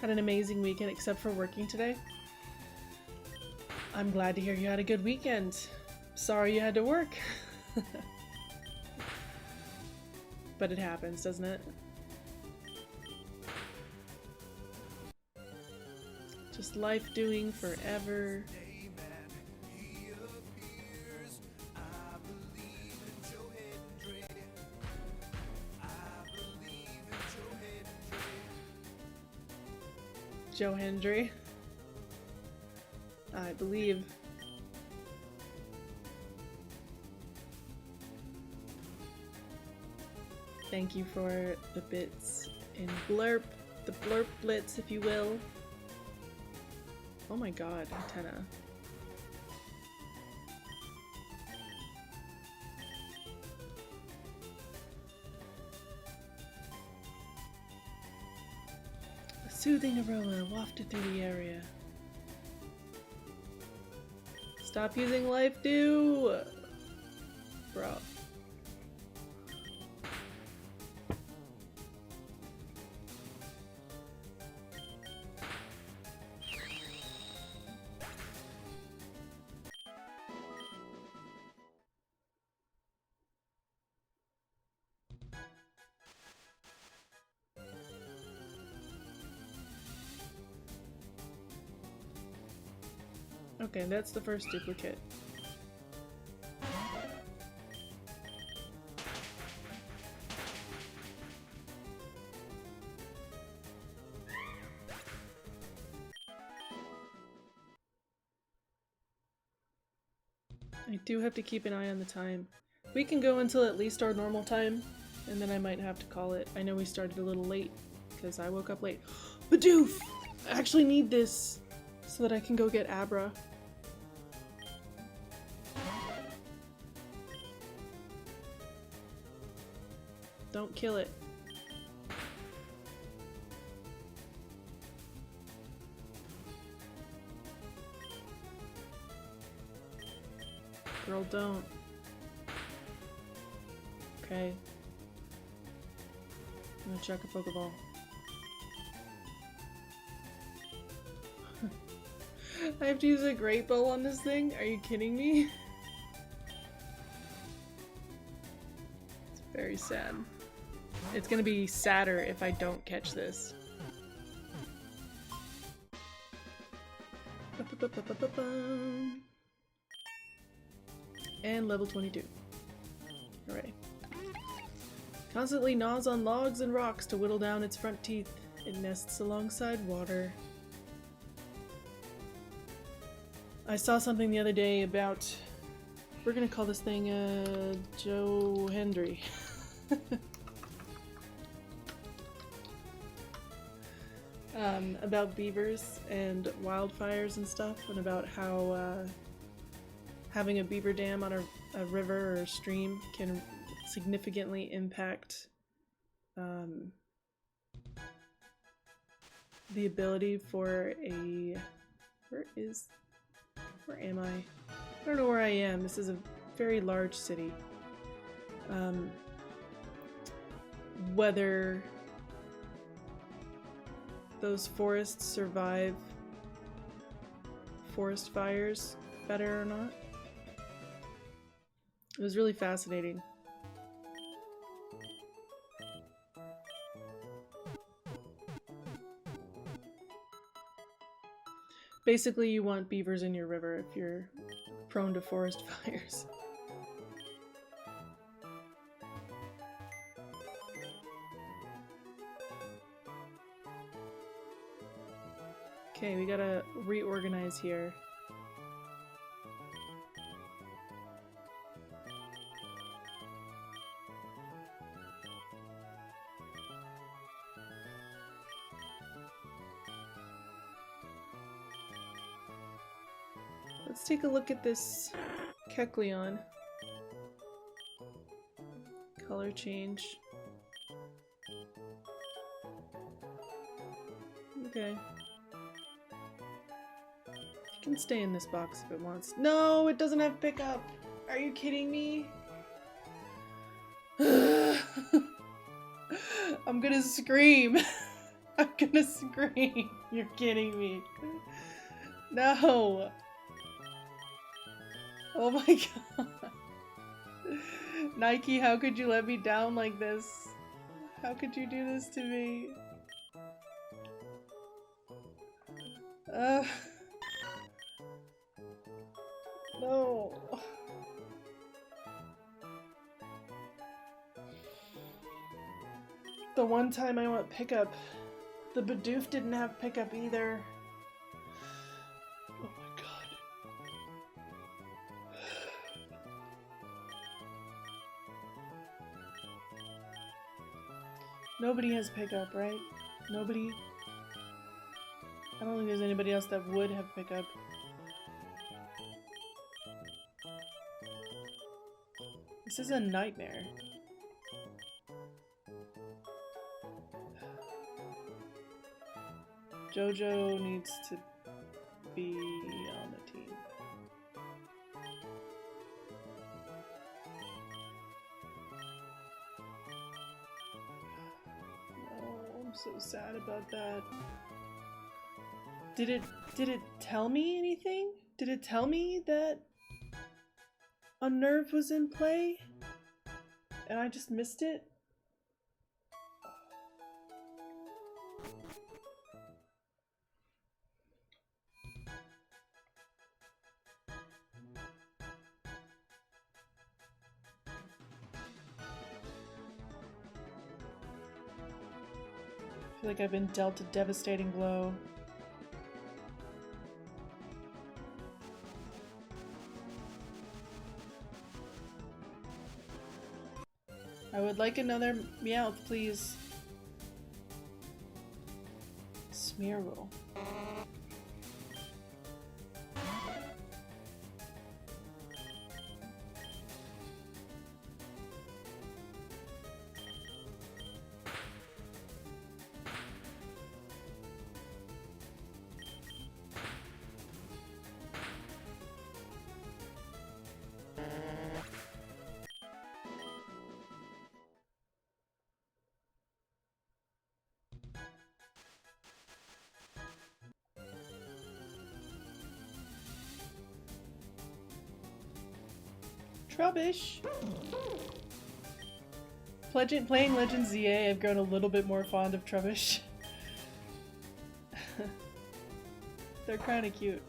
Had an amazing weekend except for working today. I'm glad to hear you had a good weekend. Sorry you had to work. But it happens, doesn't it? Just life doing forever. Joe Hendry. I believe. Thank you for the bits in Blurp, the Blurp Blitz, if you will. Oh my god, antenna. A soothing aroma wafted through the area. Stop using life dew! Bro. Okay, that's the first duplicate. I do have to keep an eye on the time. We can go until at least our normal time, and then I might have to call it. I know we started a little late, because I woke up late. Badoof! I actually need this so that I can go get Abra. Don't kill it. Girl, don't. Okay. I'm gonna chuck a Pokeball. I have to use a Great Ball on this thing? Are you kidding me? It's very sad. It's gonna be sadder if I don't catch this. And level 22. Hooray. Constantly gnaws on logs and rocks to whittle down its front teeth. It nests alongside water. I saw something the other day about... We're gonna call this thing, Joe Hendry. About beavers and wildfires and stuff, and about how, having a beaver dam on a river or a stream can significantly impact the ability for a... Where am I? I don't know where I am. This is a very large city. Whether those forests survive forest fires better or not. It was really fascinating. Basically, you want beavers in your river if you're prone to forest fires. Okay, we gotta reorganize here. Let's take a look at this Kecleon. Color change. Okay. It can stay in this box if it wants. No, it doesn't have pickup! Are you kidding me? I'm gonna scream! I'm gonna scream! You're kidding me. No! Oh my god. Nike, how could you let me down like this? How could you do this to me? No. The one time I want pickup, the Bidoof didn't have pickup either. Oh my god. Nobody has pickup, right? Nobody? I don't think there's anybody else that would have pickup. This is a nightmare. Jojo needs to be on the team. Oh, I'm so sad about that. Did it tell me anything? Did it tell me that a nerve was in play? And I just missed it? I feel like I've been dealt a devastating blow. I would like another Meowth, please. Smeargle. Trubbish! Playing Legends ZA, I've grown a little bit more fond of Trubbish. They're kinda cute.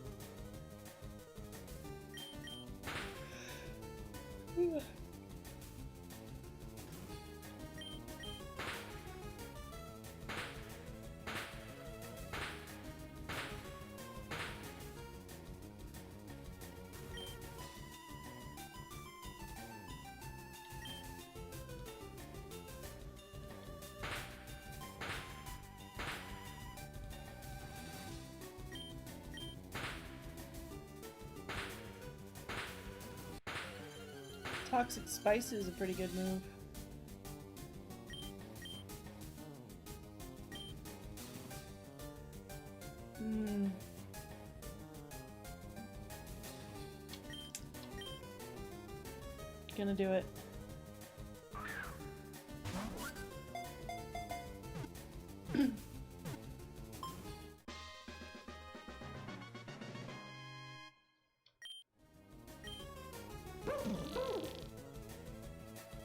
Toxic Spice is a pretty good move. Gonna do it.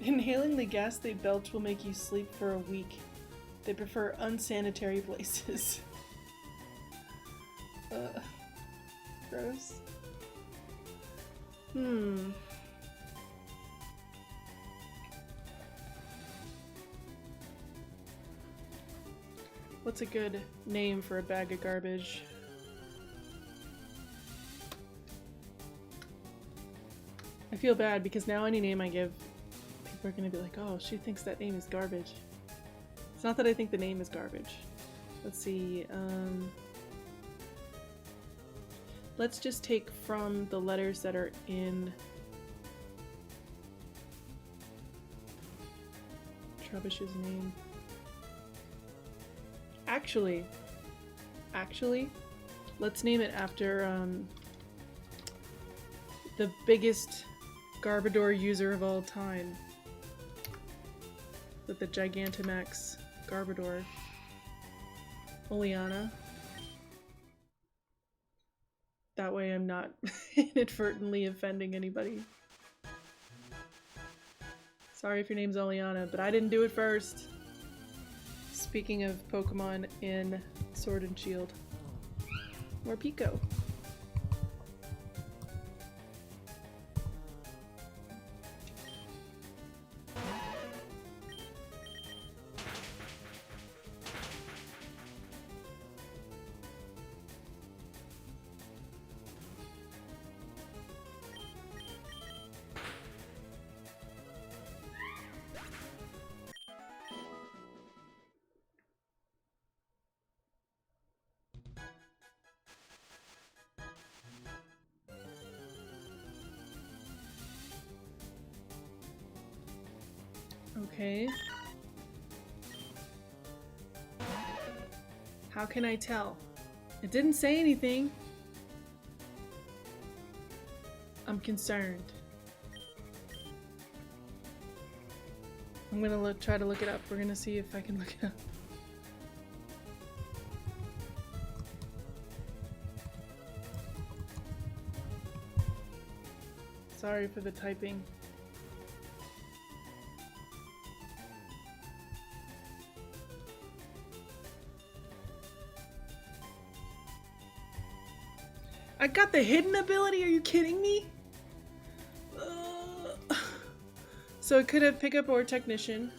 Inhaling the gas they belch will make you sleep for a week. They prefer unsanitary places. Gross. What's a good name for a bag of garbage? I feel bad because now any name I give, people are gonna be like, oh, she thinks that name is garbage. It's not that I think the name is garbage. Let's see, let's just take from the letters that are in Trubbish's name. Actually, let's name it after the biggest Garbodor user of all time. With the Gigantamax Garbodor. Oleana. That way I'm not inadvertently offending anybody. Sorry if your name's Oleana, but I didn't do it first. Speaking of Pokemon in Sword and Shield. More Pico. Okay. How can I tell? It didn't say anything. I'm concerned. I'm gonna try to look it up. We're gonna see if I can look it up. Sorry for the typing. I got the hidden ability, are you kidding me? So it could have pickup or technician.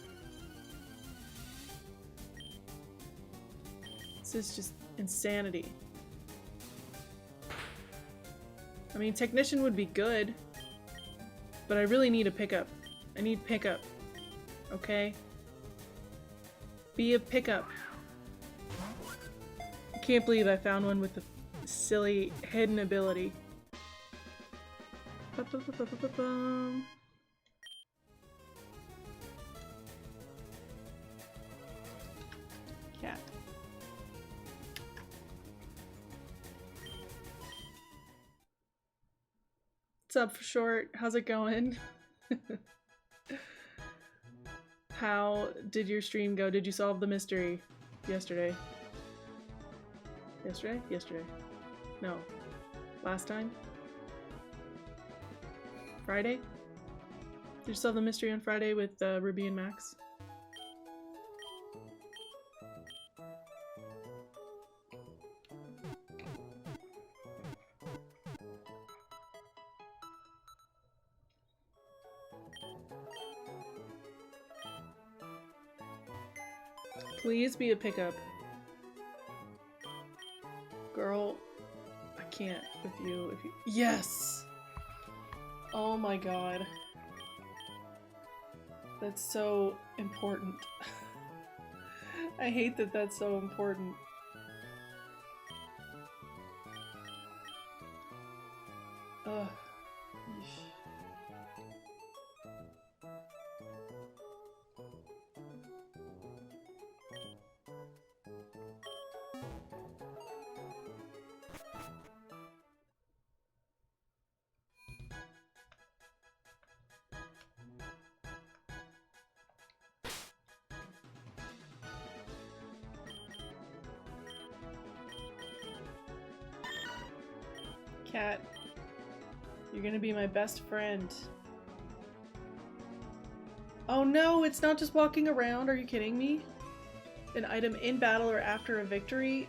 This is just insanity. I mean, technician would be good, but I really need a pickup. I need pickup. Okay? Be a pickup. I can't believe I found one with the silly hidden ability. Cat. What's up, for short? How's it going? How did your stream go? Did you solve the mystery yesterday? Yesterday? Yesterday. No. Last time? Friday? Did you solve the mystery on Friday with Ruby and Max? Please be a pickup. Girl, I can't with you if you— Yes! Oh my god. That's so important. I hate that that's so important. Ugh. Yeesh. Cat, you're gonna be my best friend. Oh no, it's not just walking around, are you kidding me? An item in battle or after a victory?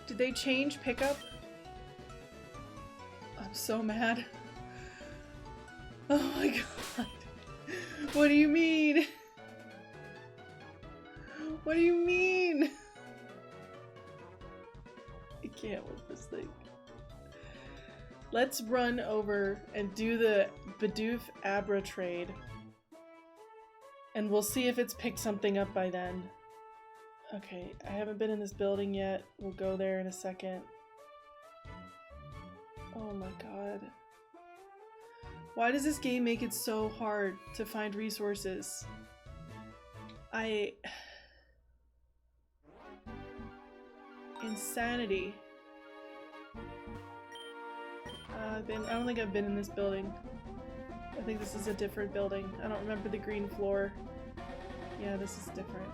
Did they change pickup? I'm so mad. Oh my god. What do you mean? What do you mean? I can't with this thing. Let's run over and do the Bidoof Abra trade. And we'll see if it's picked something up by then. Okay, I haven't been in this building yet. We'll go there in a second. Oh my god. Why does this game make it so hard to find resources? Insanity. I don't think I've been in this building. I think this is a different building. I don't remember the green floor. Yeah, this is different.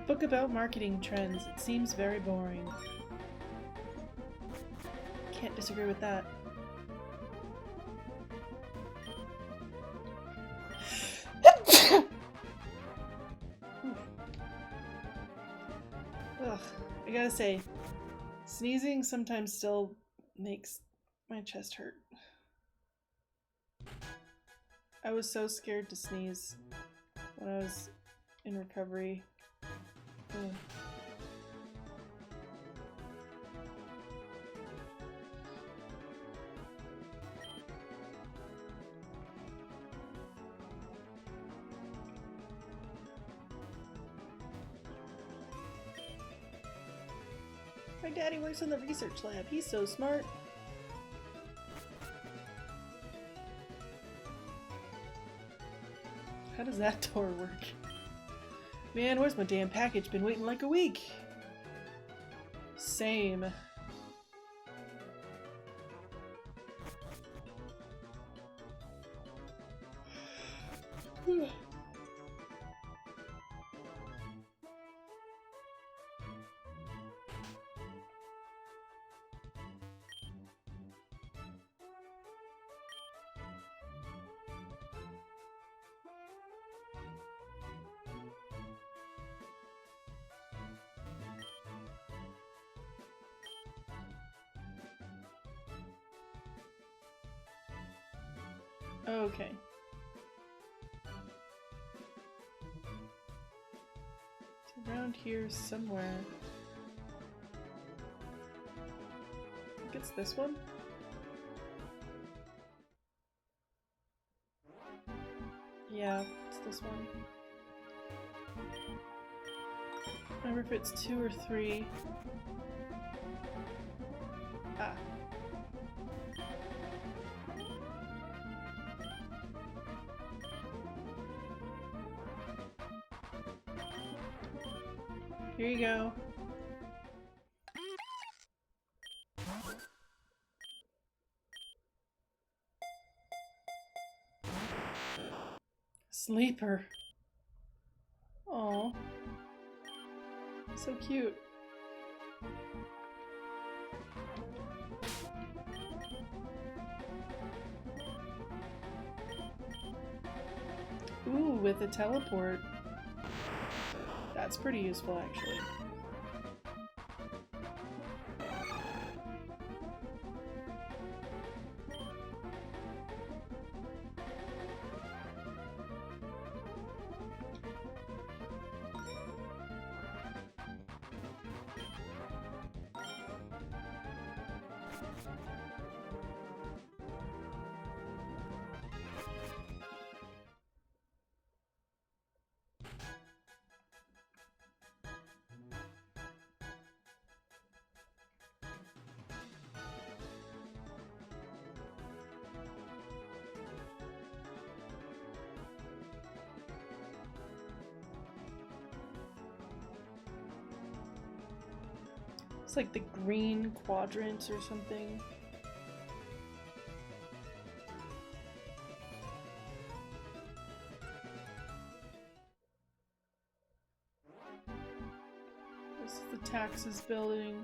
Book about marketing trends. It seems very boring. Can't disagree with that. Ugh, I gotta say, sneezing sometimes still makes my chest hurt. I was so scared to sneeze when I was in recovery. Ugh. My daddy works in the research lab. He's so smart. How does that door work? Man, where's my damn package? Been waiting like a week. Same. Okay. It's around here somewhere. I think it's this one? Yeah, it's this one. I wonder if it's 2 or 3. Ah. Here you go. Sleeper. Aw. So cute. Ooh, with a teleport. That's pretty useful, actually. It's like the green quadrant or something. This is the taxes building.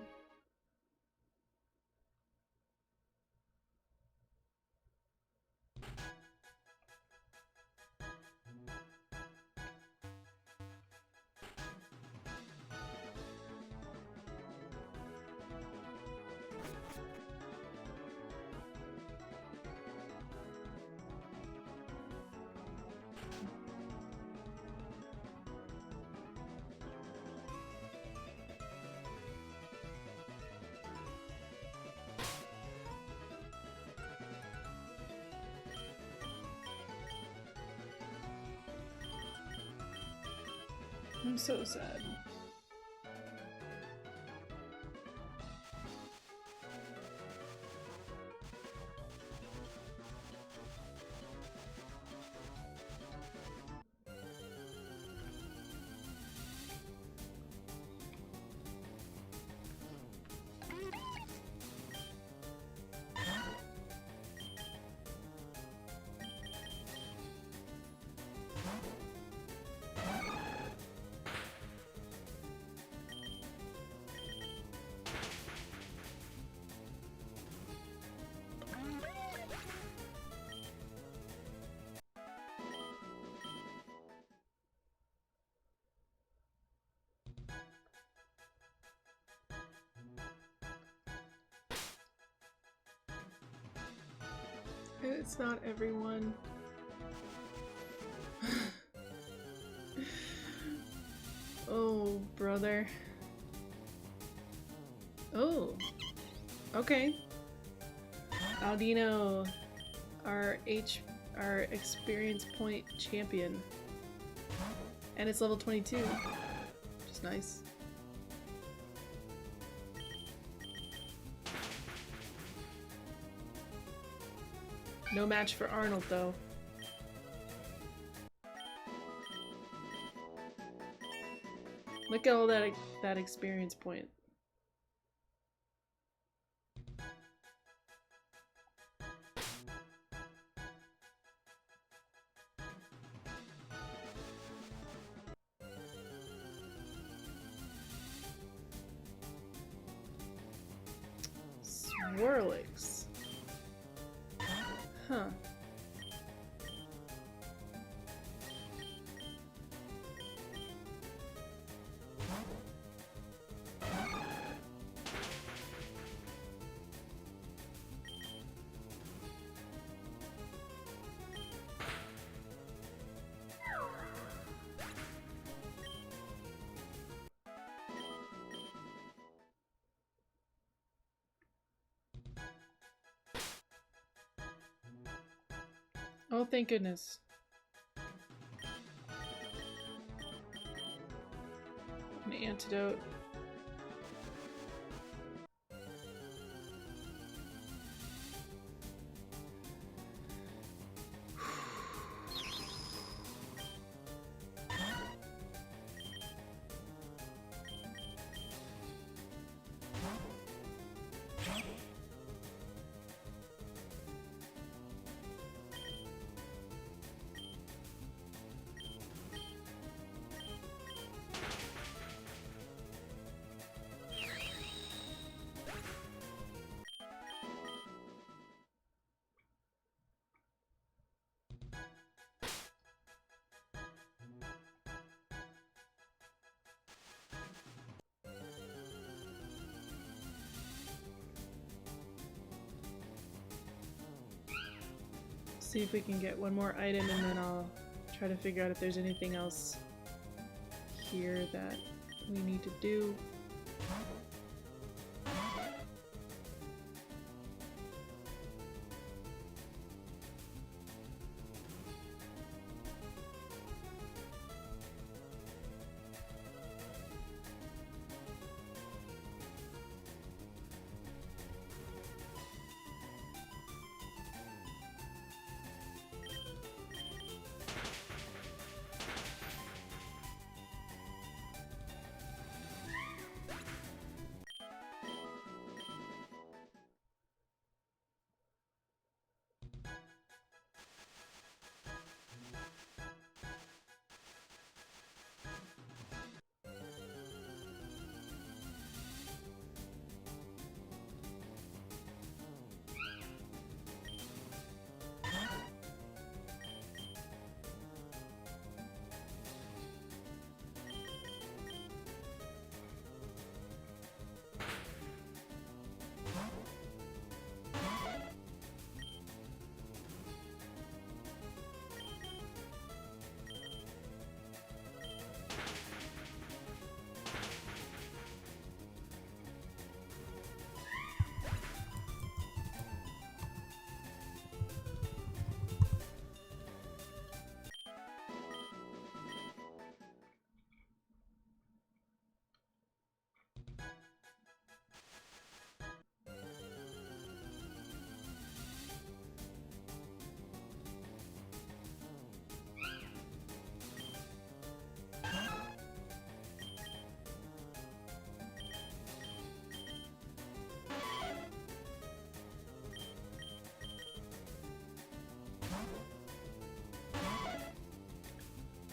I'm so sad. It's not everyone. Oh, brother. Oh. Okay. Aldino, our experience point champion. And it's level 22. Which is nice. No match for Arnold, though. Look at all that experience point. Swirlix. Huh. Oh, thank goodness. An antidote. See if we can get one more item and then I'll try to figure out if there's anything else here that we need to do.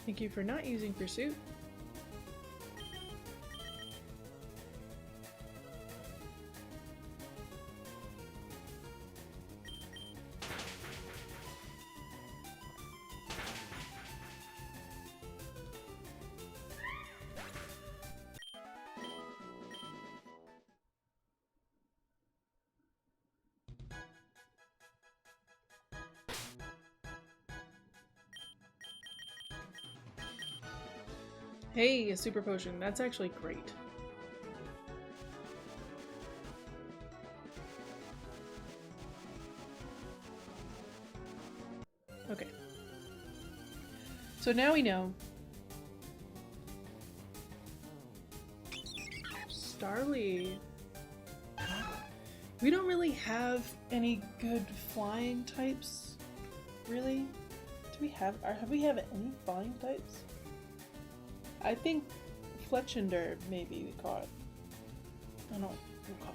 Thank you for not using Pursuit. Hey, a super potion. That's actually great. Okay. So now we know. Starly. We don't really have any good flying types, really. Do we have any flying types? I think Fletchender maybe we caught. I don't recall.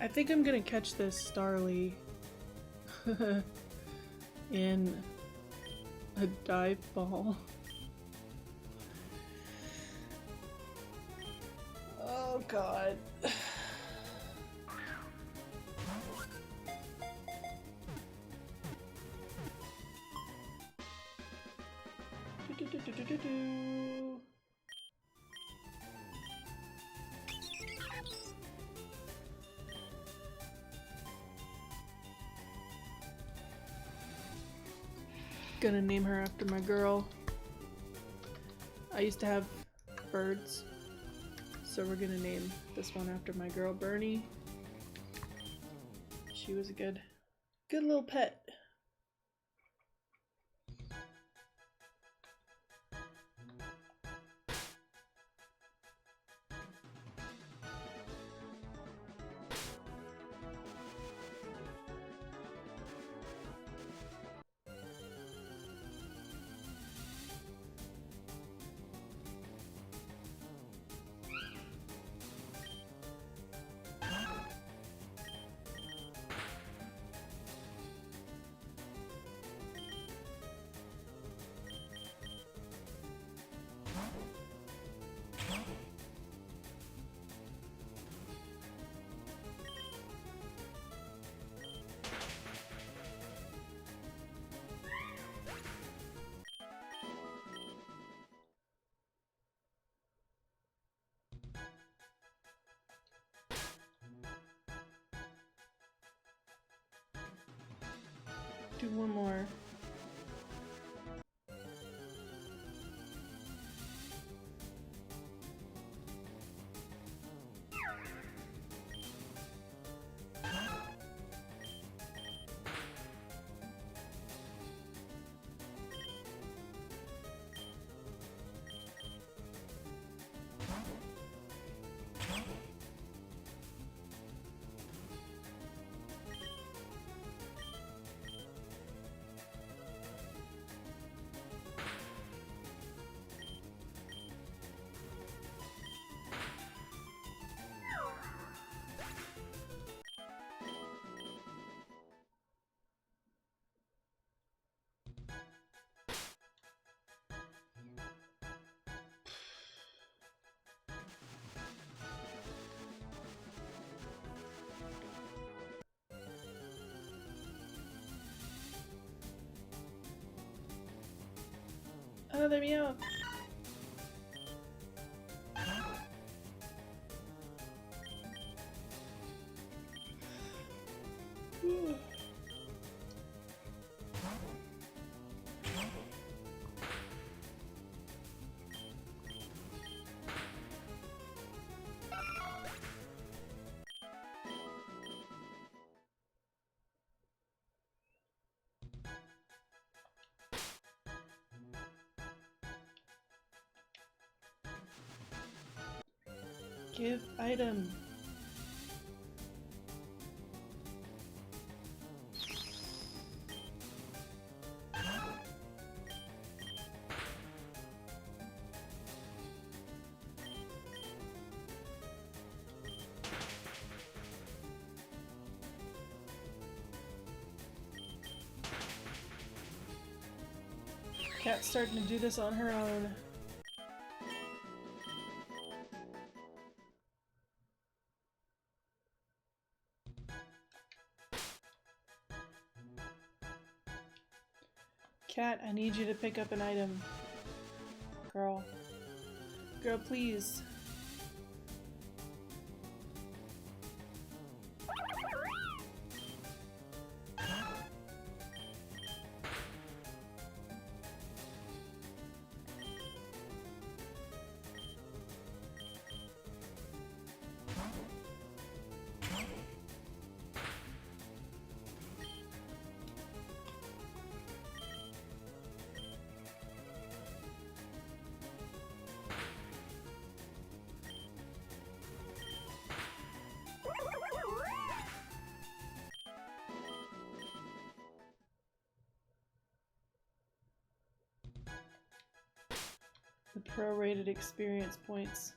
I think I'm gonna catch this Starly in a dive ball. Oh god. Gonna name her after my girl. I used to have birds, so we're gonna name this one after my girl Bernie. She was a good little pet. Do one more. Another meow. Give item. Cat's starting to do this on her own. Cat, I need you to pick up an item. Girl. Girl, please. The prorated experience points.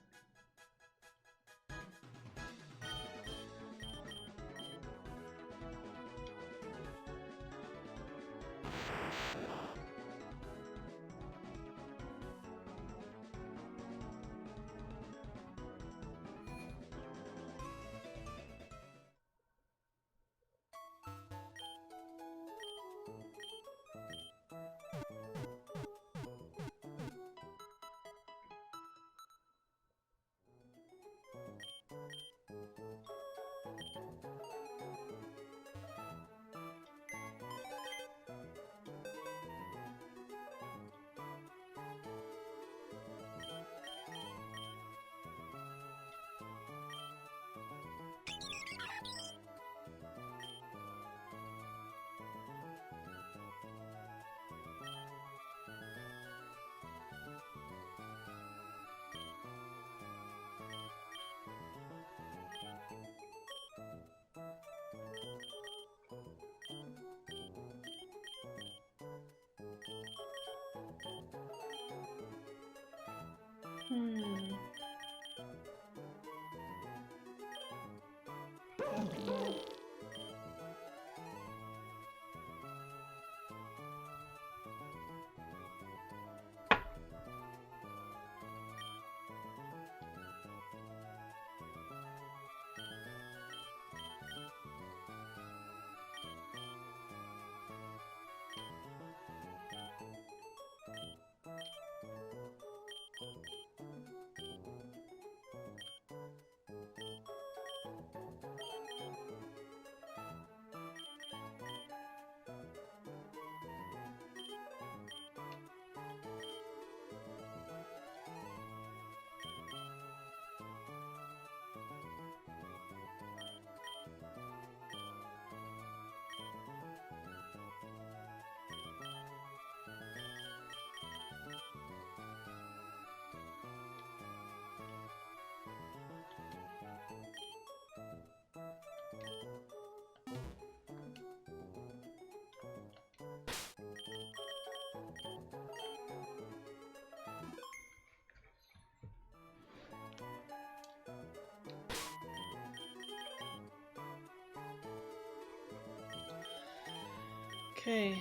Okay.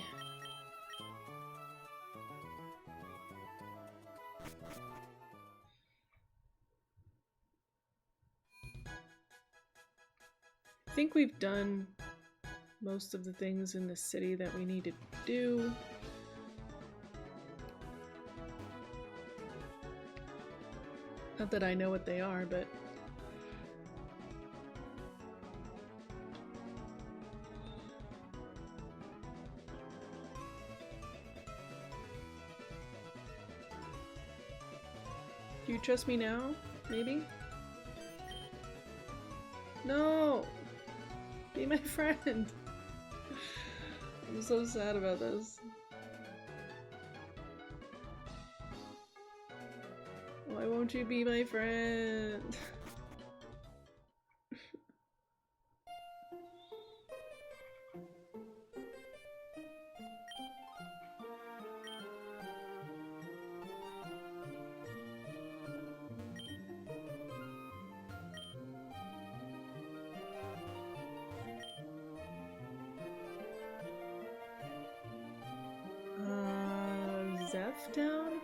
I think we've done most of the things in the city that we need to do. Not that I know what they are, but do you trust me now? Maybe? No! Be my friend! I'm so sad about this. Why won't you be my friend? Zeph Town?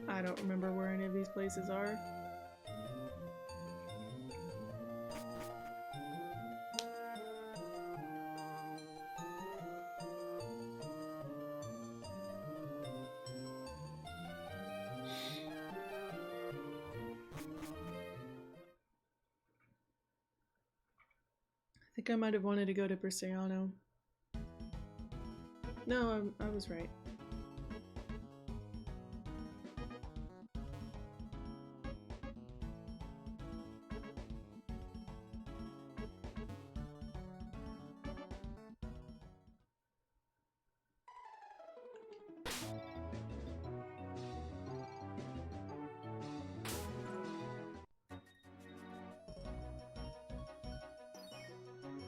I don't remember where any of these places are. I think I might have wanted to go to Brisciano. No, I was right.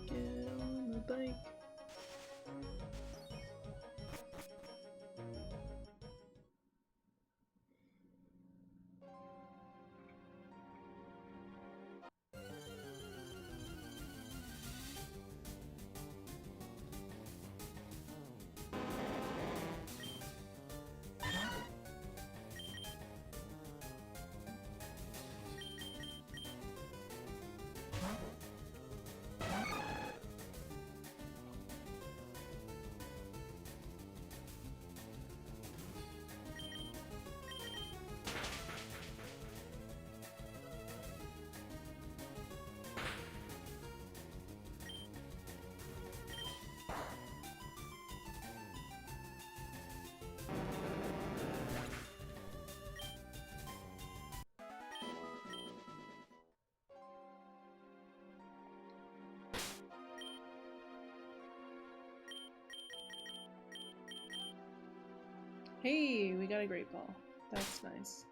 Get on the bike. Hey, we got a great ball. That's nice.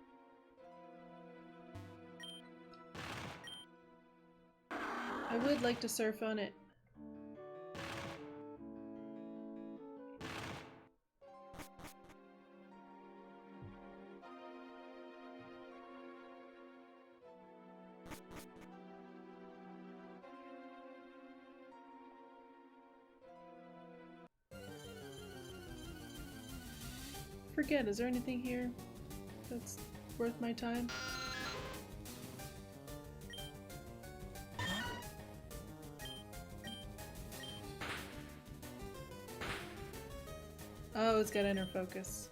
I would like to surf on it. Forget, is there anything here that's worth my time? Oh, it's got inner focus.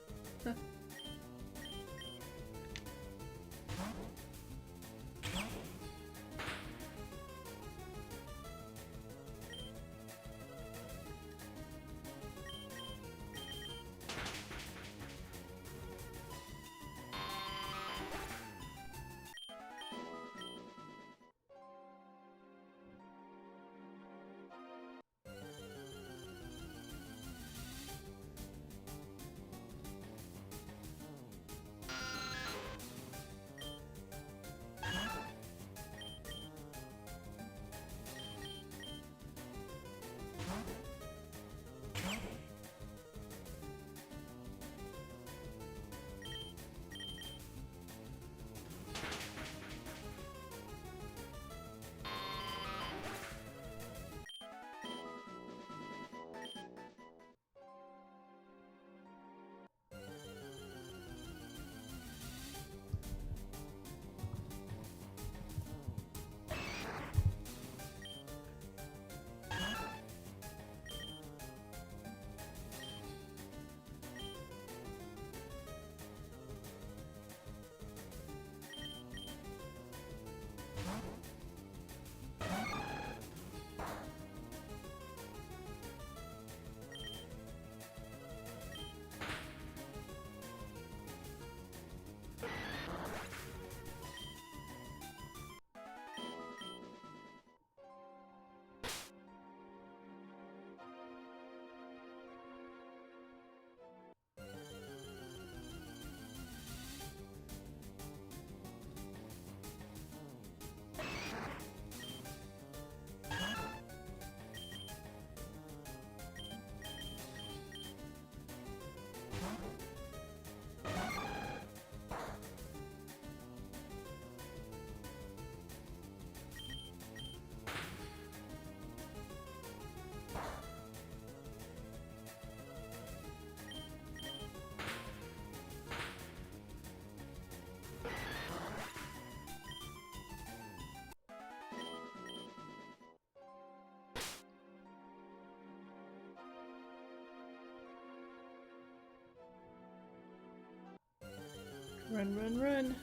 Run, run, run.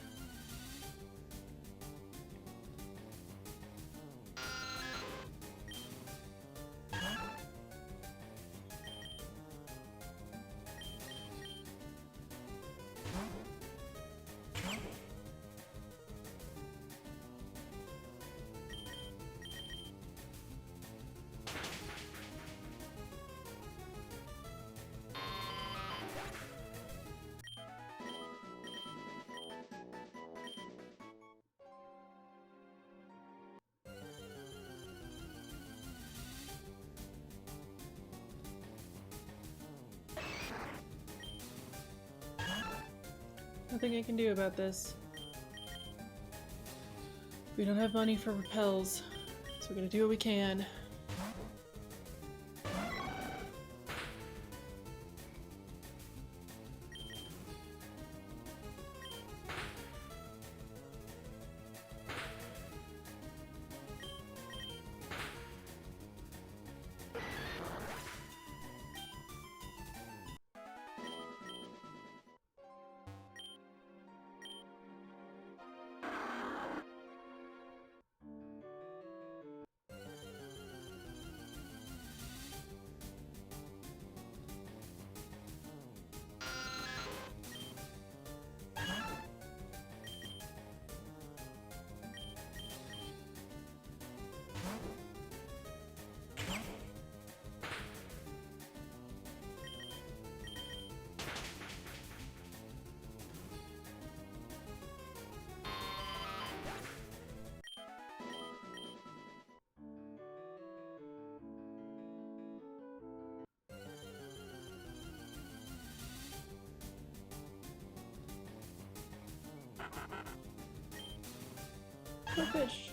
Nothing I can do about this. We don't have money for repels, so we're gonna do what we can. Poor fish.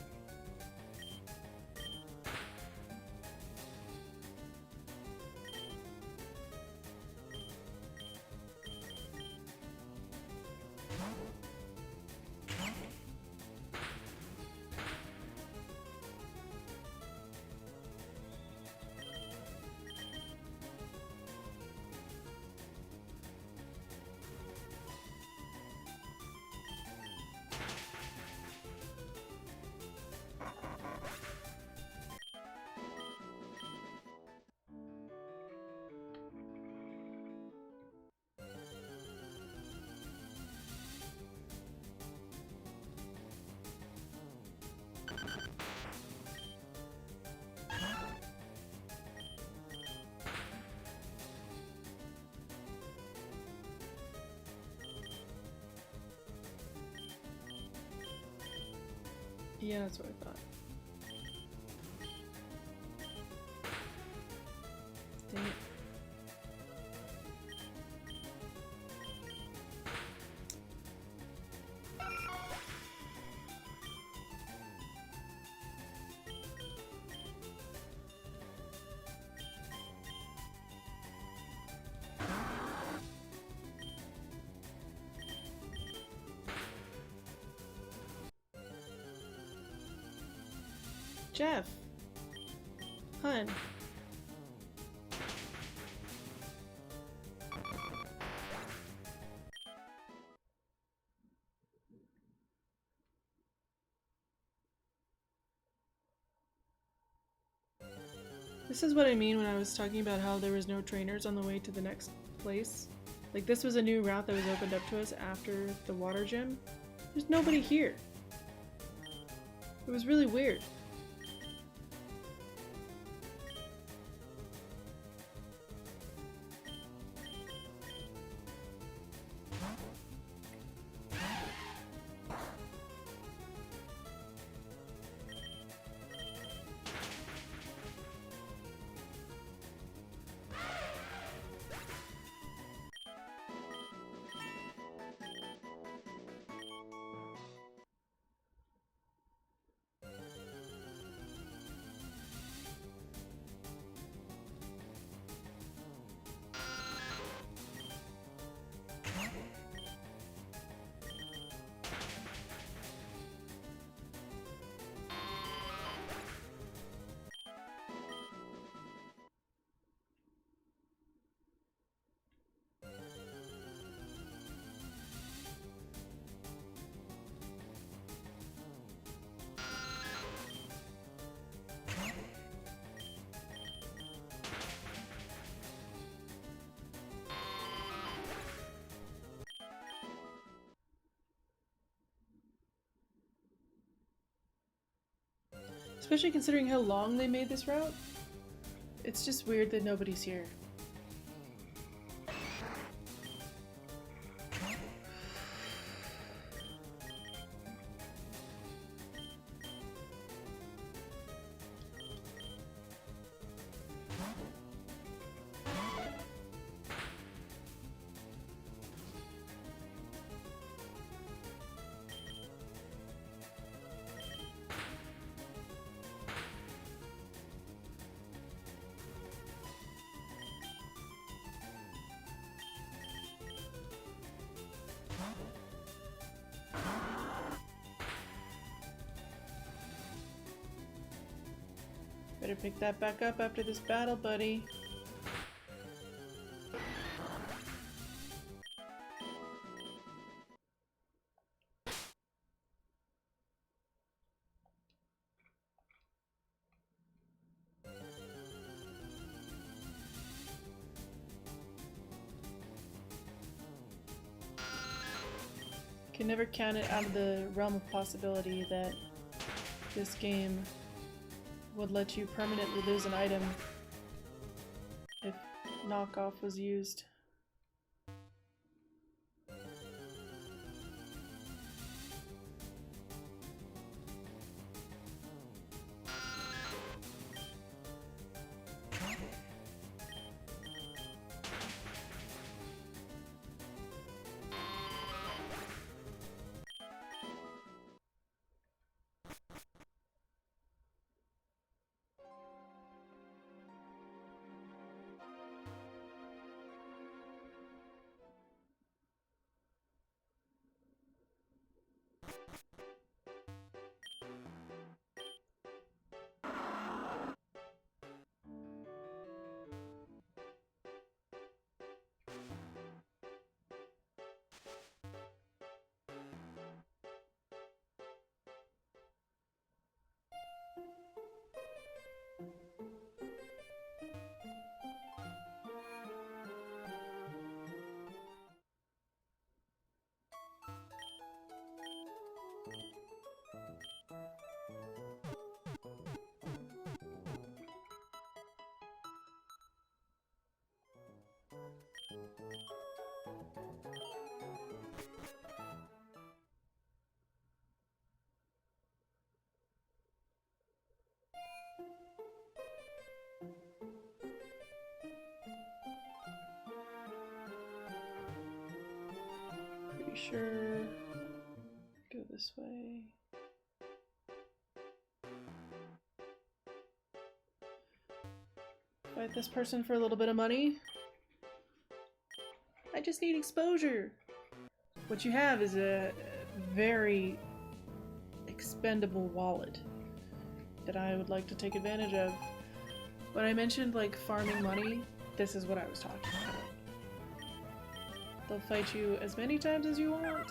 Yeah, that's what I thought. Dang it. Jeff! Hun! This is what I mean when I was talking about how there was no trainers on the way to the next place. Like, this was a new route that was opened up to us after the water gym. There's nobody here. It was really weird. Especially considering how long they made this route. It's just weird that nobody's here. Better pick that back up after this battle, buddy. Can never count it out of the realm of possibility that this game would let you permanently lose an item if knockoff was used. Pretty sure. Go this way. Fight this person for a little bit of money. I just need exposure. What you have is a very expendable wallet that I would like to take advantage of. When I mentioned like farming money, this is what I was talking about. They'll fight you as many times as you want.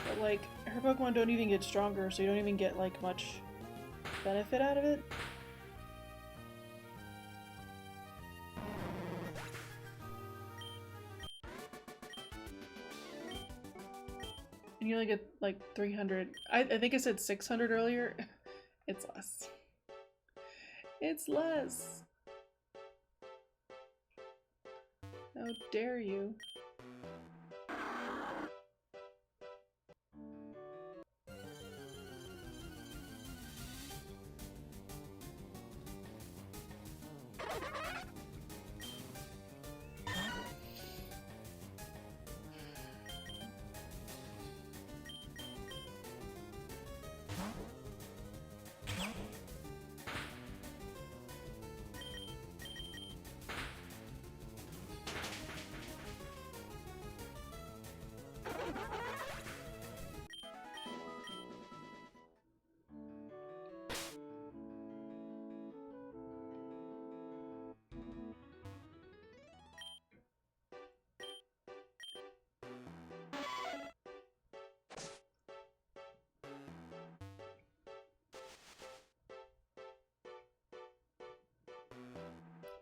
But like, her Pokemon don't even get stronger, so you don't even get like much benefit out of it. And you only get like 300. I think I said 600 earlier. It's less. It's less. How dare you?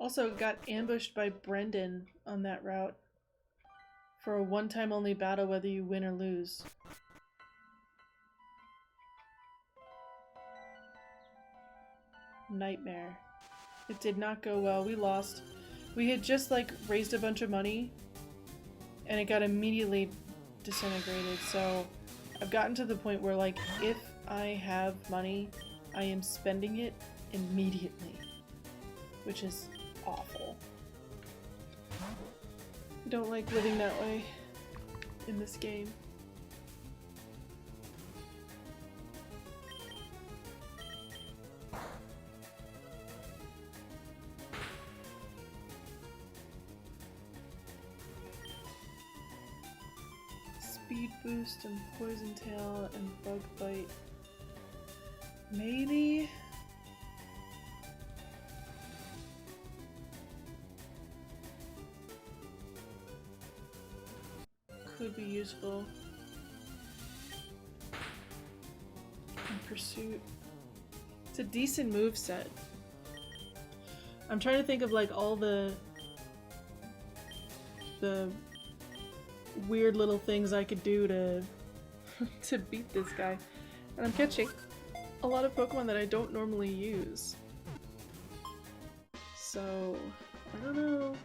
Also got ambushed by Brendan on that route for a one-time only battle whether you win or lose. Nightmare. It did not go well. We lost. We had just like raised a bunch of money and it got immediately disintegrated. So I've gotten to the point where like if I have money, I am spending it immediately, which is awful. I don't like living that way in this game. Speed boost and poison tail and bug bite. Maybe? Could be useful. And pursuit. It's a decent move set. I'm trying to think of like all the weird little things I could do to to beat this guy. And I'm catching a lot of Pokemon that I don't normally use. So, I don't know.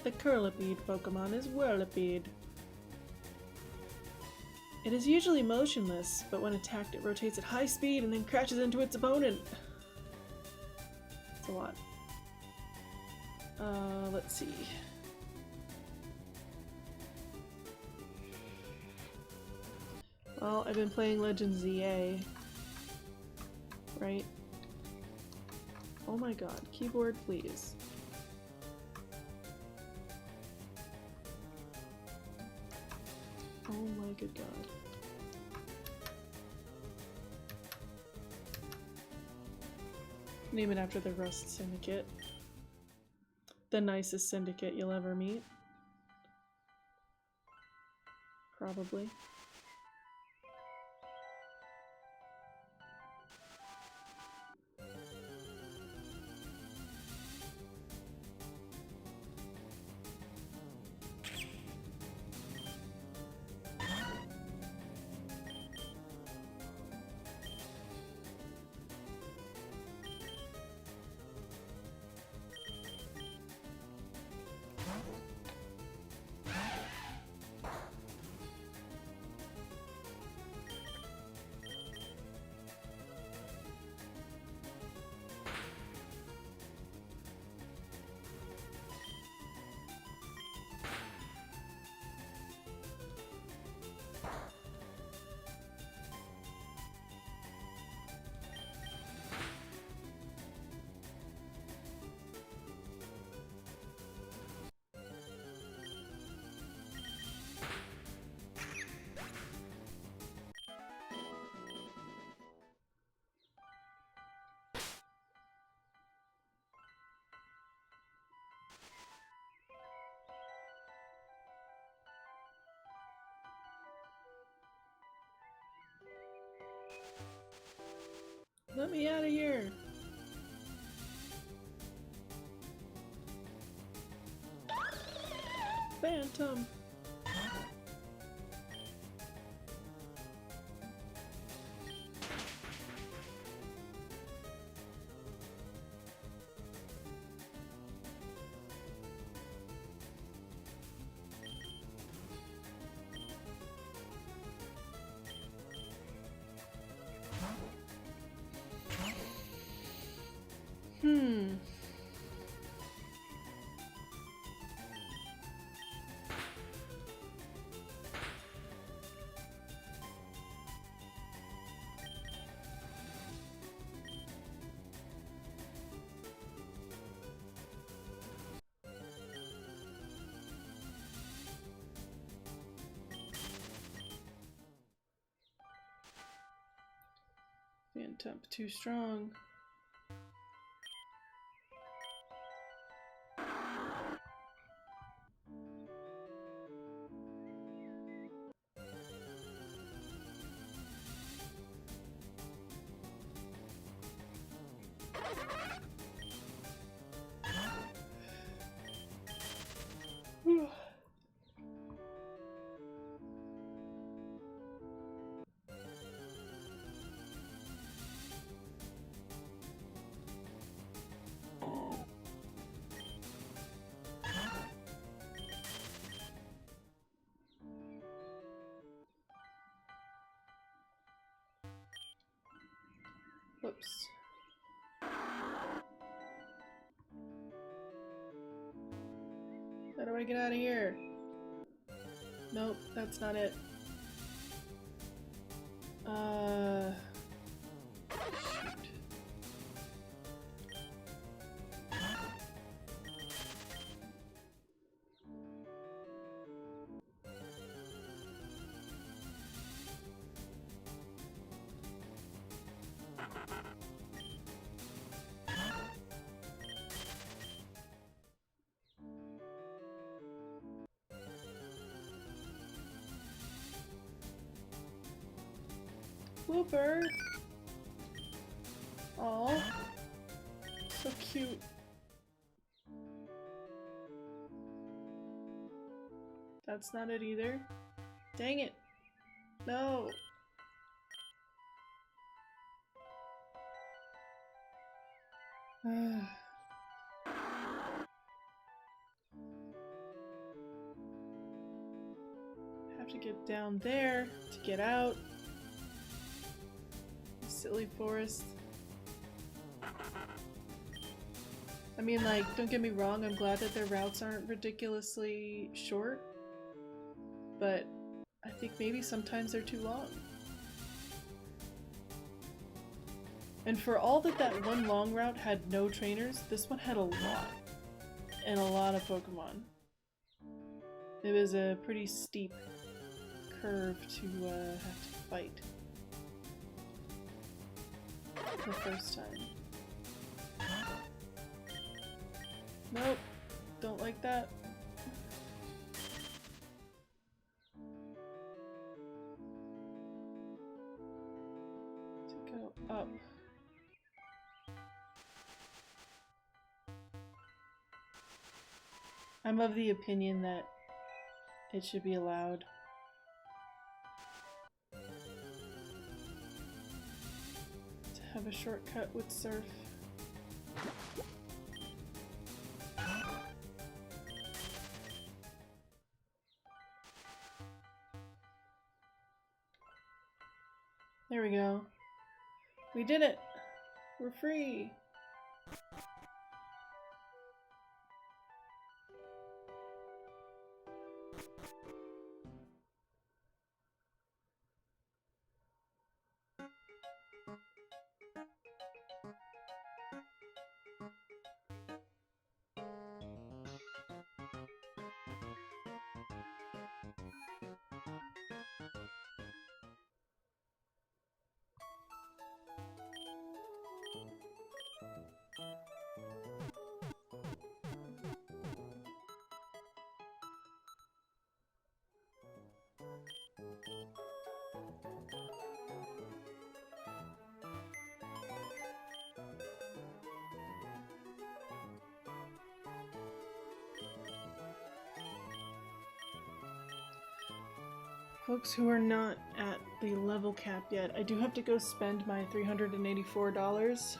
The Curlipede Pokemon is Whirlipede. It is usually motionless, but when attacked it rotates at high speed and then crashes into its opponent. It's a lot. Let's see. Well, I've been playing Legends ZA. Right? Oh my god, keyboard please. Oh my good god. Name it after the Rust Syndicate. The nicest syndicate you'll ever meet. Probably. Let me out of here! Phantom! Phantom too strong. Whoops. How do I get out of here? Nope, that's not it. Shoot. Whooper! Aw, so cute. That's not it either. Dang it! No! Have to get down there to get out. Silly forest. I mean, like, don't get me wrong, I'm glad that their routes aren't ridiculously short, but I think maybe sometimes they're too long. And for all that that one long route had no trainers, this one had a lot. And a lot of Pokemon. It was a pretty steep curve to have to fight. The first time. Nope, don't like that. To go up. I'm of the opinion that it should be allowed. To have a shortcut with Surf. There we go. We did it! We're free! Folks who are not at the level cap yet, I do have to go spend my $384.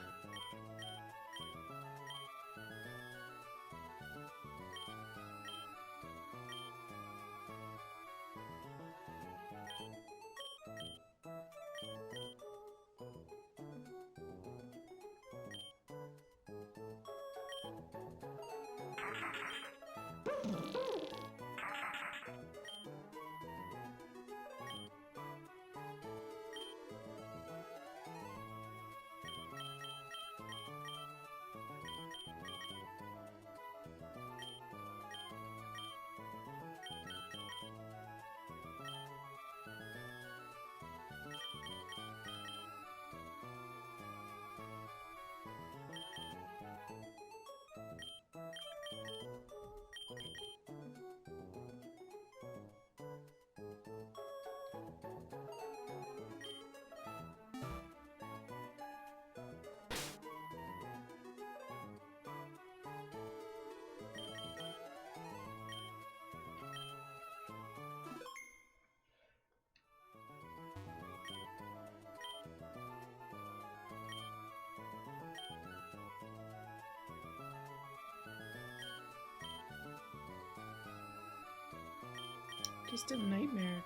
Just a nightmare.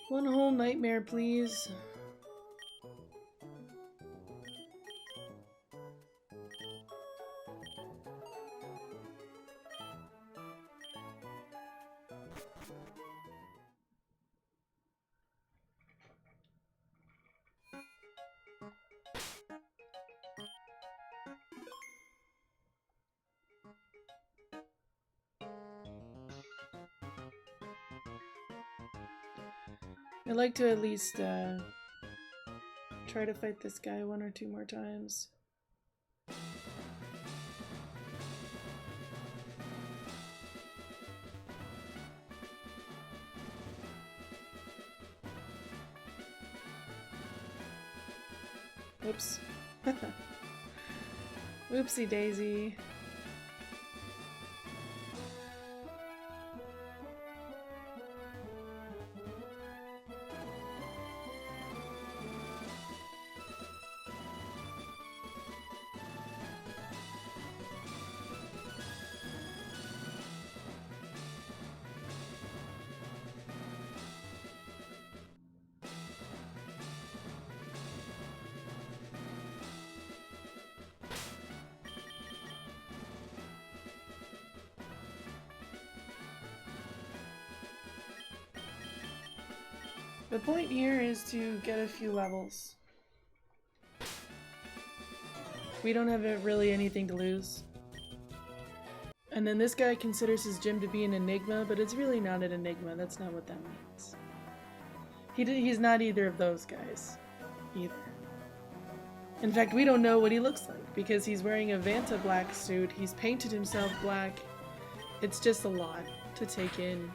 One whole nightmare, please. I'd like to at least try to fight this guy one or two more times. Whoops. Whoopsie daisy. The point here is to get a few levels. We don't have really anything to lose. And then this guy considers his gym to be an enigma, but it's really not an enigma. That's not what that means. He's not either of those guys. Either. In fact, we don't know what he looks like, because he's wearing a Vanta black suit, he's painted himself black. It's just a lot to take in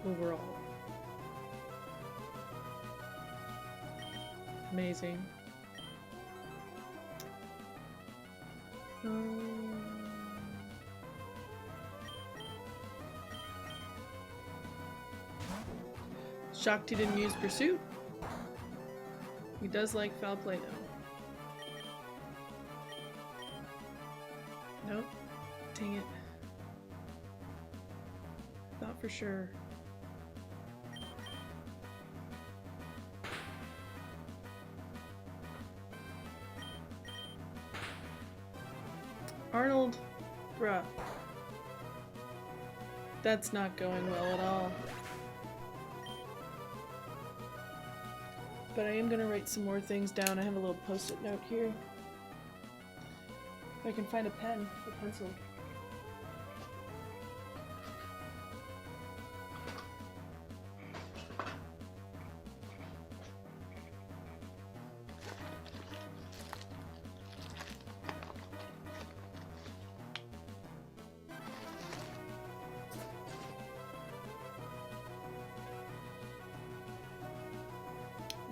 overall. Amazing. Shocked he didn't use Pursuit. He does like foul play though. Nope. Dang it. Thought for sure. Arnold, bruh. That's not going well at all. But I am gonna write some more things down. I have a little post-it note here. If I can find a pen or pencil.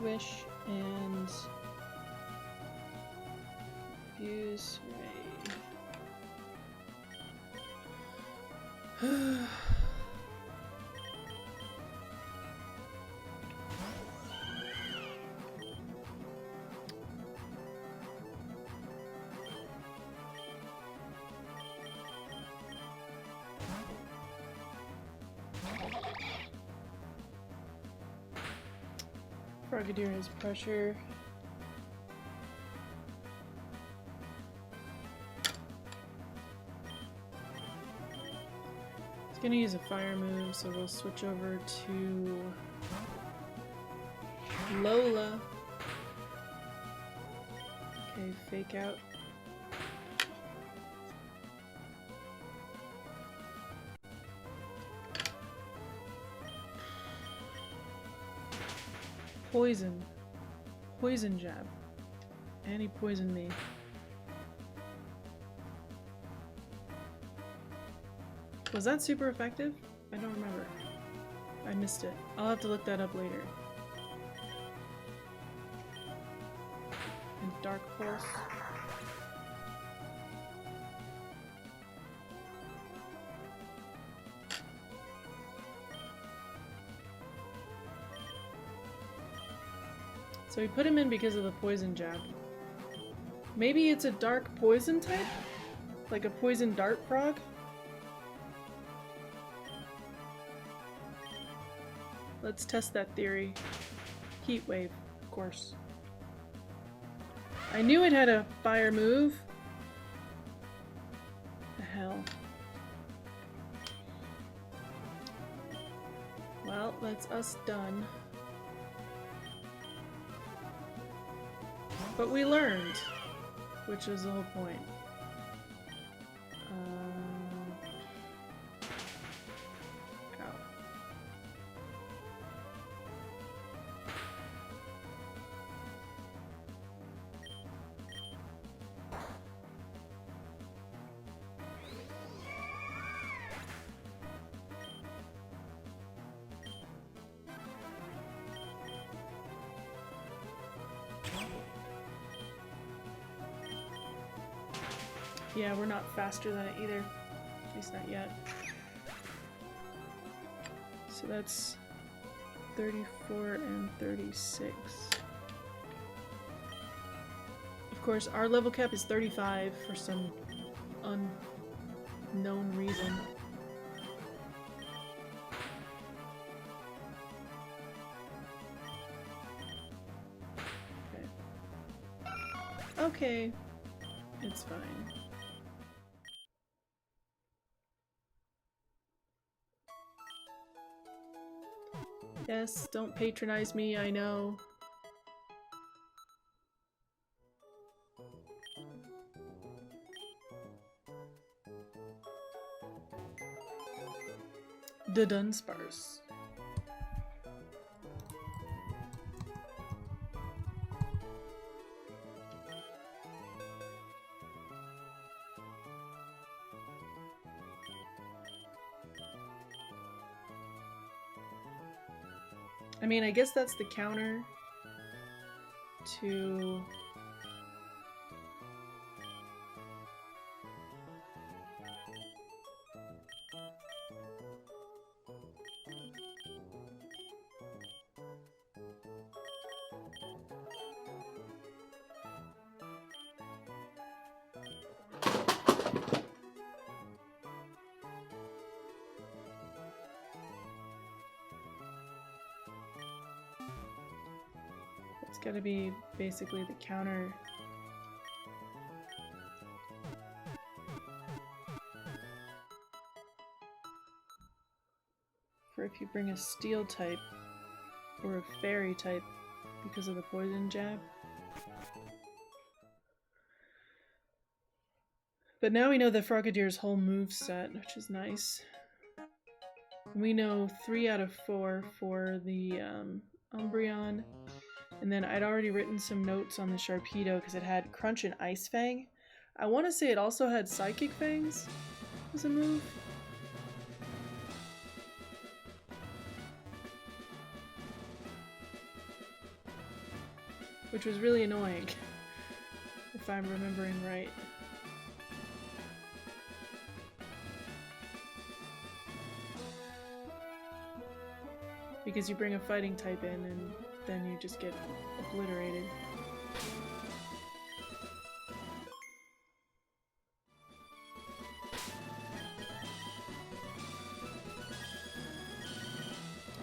Wish and Fuse Ray. Frogadier has pressure. He's gonna use a fire move, so we'll switch over to Lola. Okay, fake out. Poison. Poison jab. And he poisoned me. Was that super effective? I don't remember. I missed it. I'll have to look that up later. And Dark Pulse. So we put him in because of the poison jab. Maybe it's a dark poison type? Like a poison dart frog? Let's test that theory. Heat wave, of course. I knew it had a fire move. The hell. Well, that's us done. But we learned, which was the whole point. Ow. Yeah, we're not faster than it either. At least not yet. So that's 34 and 36. Of course, our level cap is 35 for some unknown reason. Okay, it's fine. Yes, don't patronize me, I know. The Dunspars. I mean, I guess that's the counter to... It's gotta be basically the counter. For if you bring a steel type or a fairy type because of the poison jab. But now we know the Froggedier's whole move set, which is nice. We know 3 out of 4 for the Umbreon. And then I'd already written some notes on the Sharpedo because it had Crunch and Ice Fang. I want to say it also had Psychic Fangs as a move. Which was really annoying, if I'm remembering right. Because you bring a fighting type in and then you just get obliterated.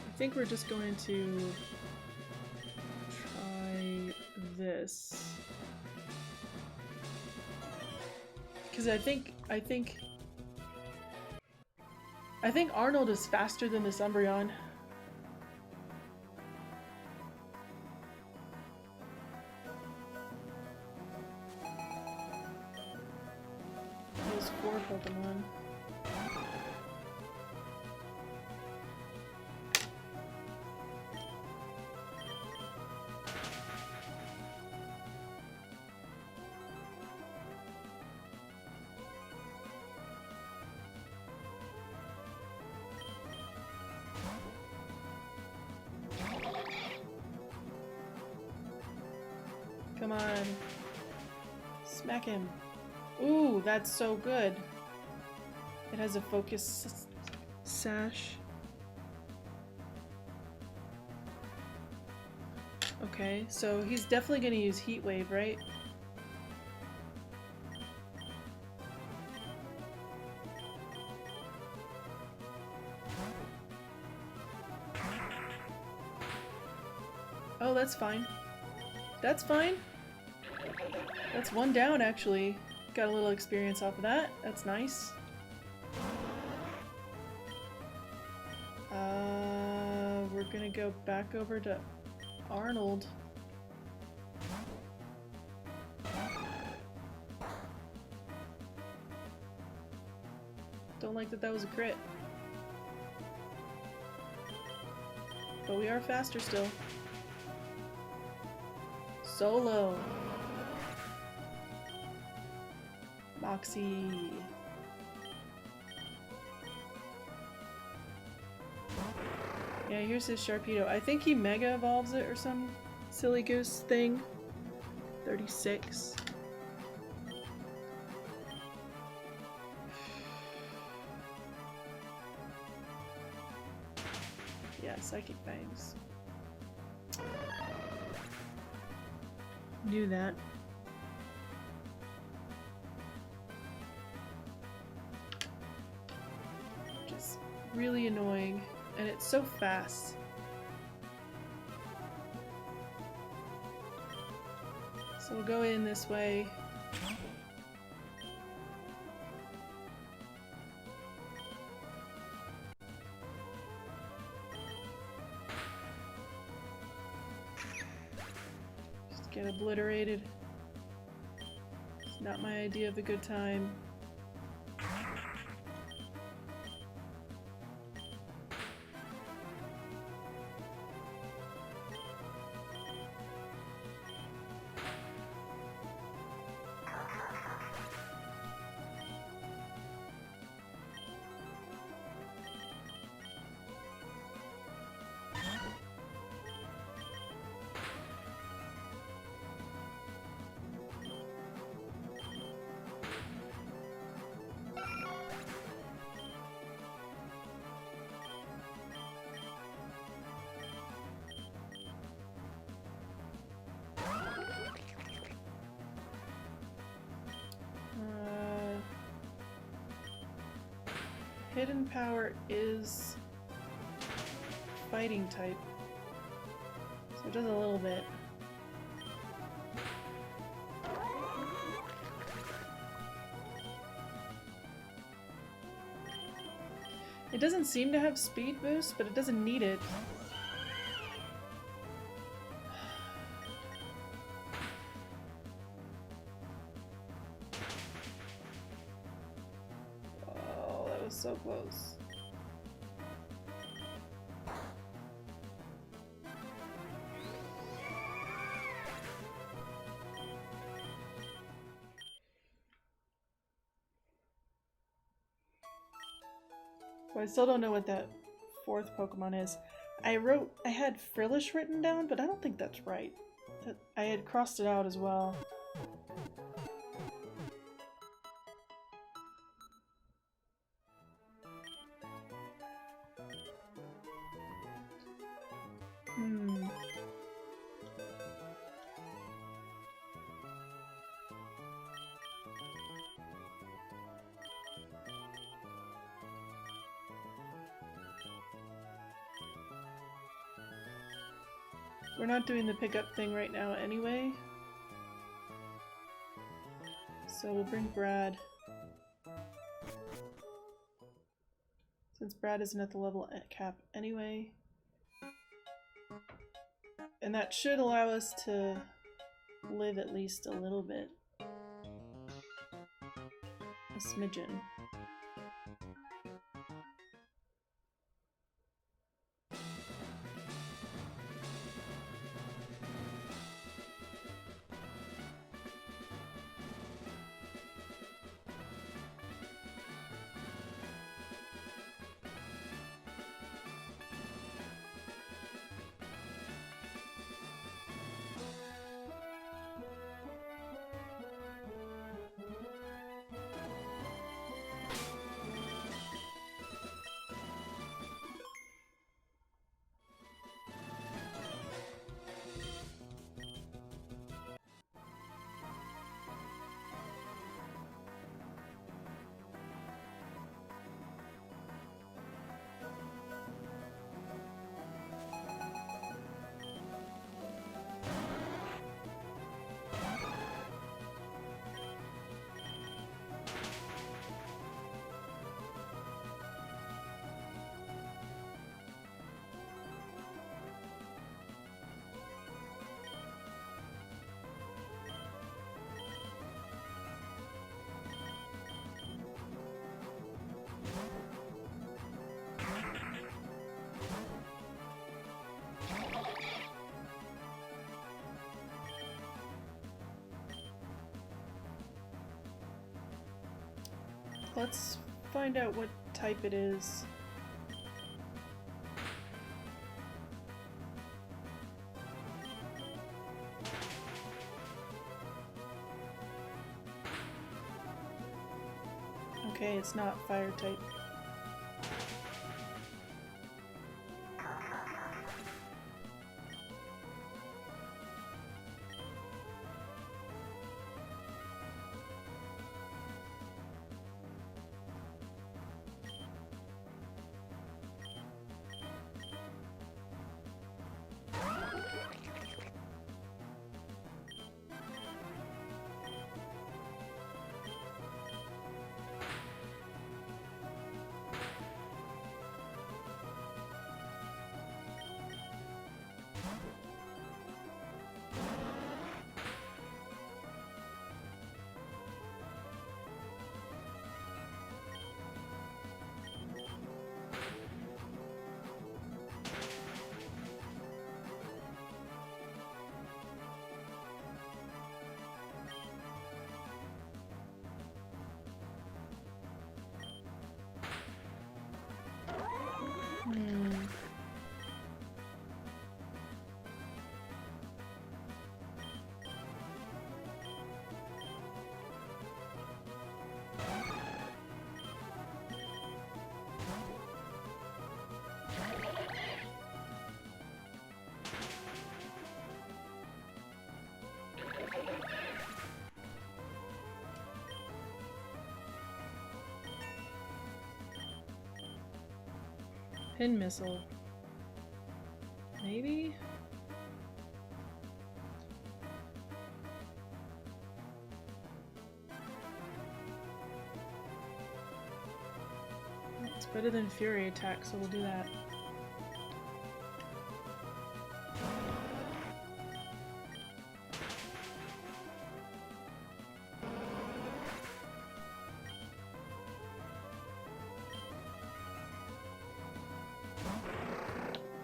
I think we're just going to try this. Because I think Arnold is faster than this Umbreon. Those 4 Pokemon. Come on. Smack him. Ooh, that's so good. It has a focus sash. Okay, so he's definitely gonna use Heat Wave, right? Oh, that's fine. That's fine. That's 1 down, actually. Got a little experience off of that. That's nice. We're gonna go back over to Arnold. Don't like that that was a crit. But we are faster still. Solo. Moxie. Yeah, here's his Sharpedo. I think he Mega Evolves it or some silly goose thing. 36. Yeah, Psychic Fangs. Knew that. Just really annoying. And it's so fast. So we'll go in this way. Just get obliterated. It's not my idea of a good time. Hidden power is fighting type, so it does a little bit. It doesn't seem to have speed boost, but it doesn't need it. So close. Well, I still don't know what that fourth Pokemon is. I had Frillish written down, but I don't think that's right. I had crossed it out as well. We're not doing the pickup thing right now anyway. So we'll bring Brad. Since Brad isn't at the level cap anyway. And that should allow us to live at least a little bit. A smidgen. Let's find out what type it is. Okay, it's not fire type. Pin missile. Maybe? It's better than Fury attack, so we'll do that.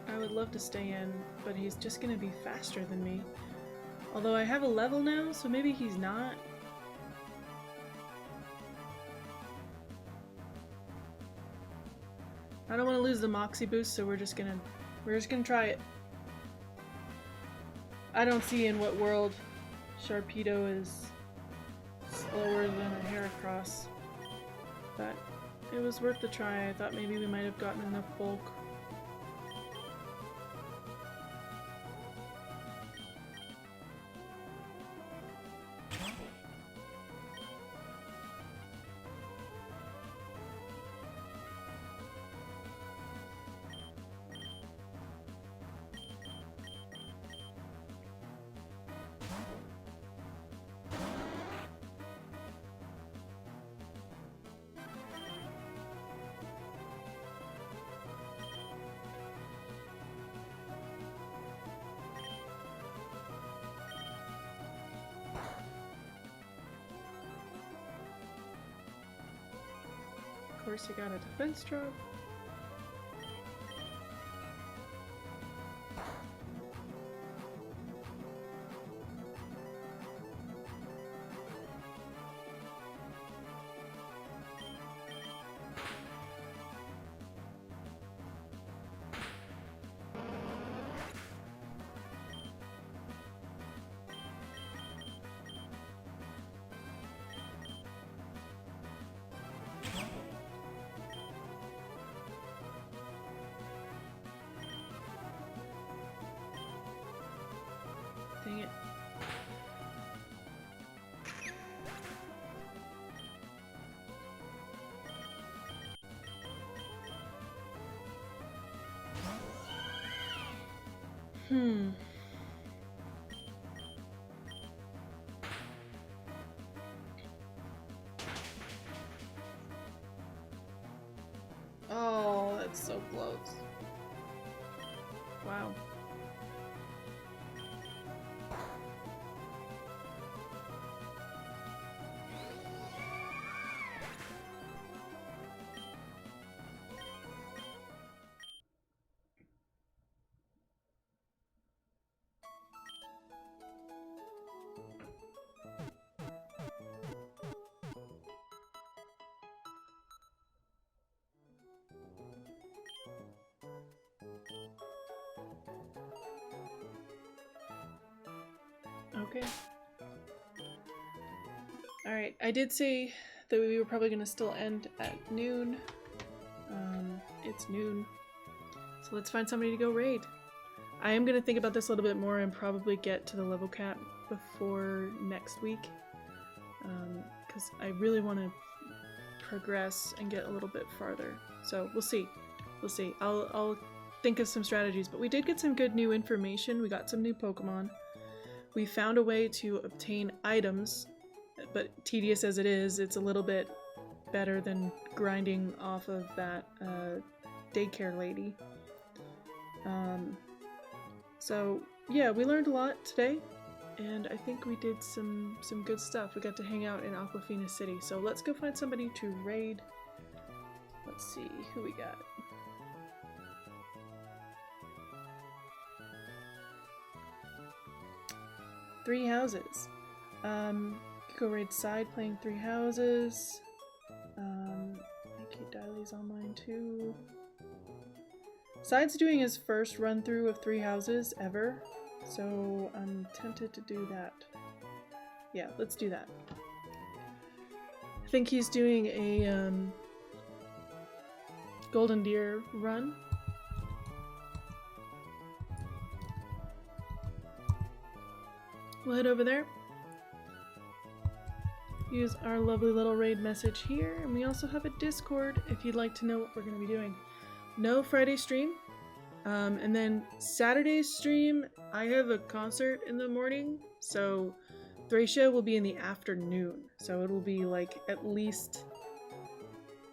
I would love to stay in, but he's just gonna be faster than me. Although I have a level now, so maybe he's not. I don't want to lose the Moxie boost, so we're just gonna try it. I don't see in what world Sharpedo is slower than a Heracross, but it was worth the try. I thought maybe we might have gotten enough bulk. Of course, you got a defense drop. Dang it. Oh, that's so close. Wow. Okay. Alright, I did say that we were probably going to still end at noon. It's noon. So let's find somebody to go raid. I am going to think about this a little bit more and probably get to the level cap before next week. Because I really want to progress and get a little bit farther. So we'll see. We'll see. I'll think of some strategies. But we did get some good new information. We got some new Pokemon. We found a way to obtain items, but tedious as it is, it's a little bit better than grinding off of that daycare lady. So yeah, we learned a lot today, and I think we did some good stuff. We got to hang out in Aquafina City, so let's go find somebody to raid. Let's see who we got. Three houses. Go raid side playing three houses. Thank you, Diley's online too. Side's doing his first run through of three houses ever, so I'm tempted to do that. Yeah, let's do that. I think he's doing a Golden Deer run. We'll head over there. Use our lovely little raid message here, and we also have a Discord if you'd like to know what we're going to be doing. no Friday stream. And then Saturday's stream, I have a concert in the morning, so Thracia will be in the afternoon. So it'll be like at least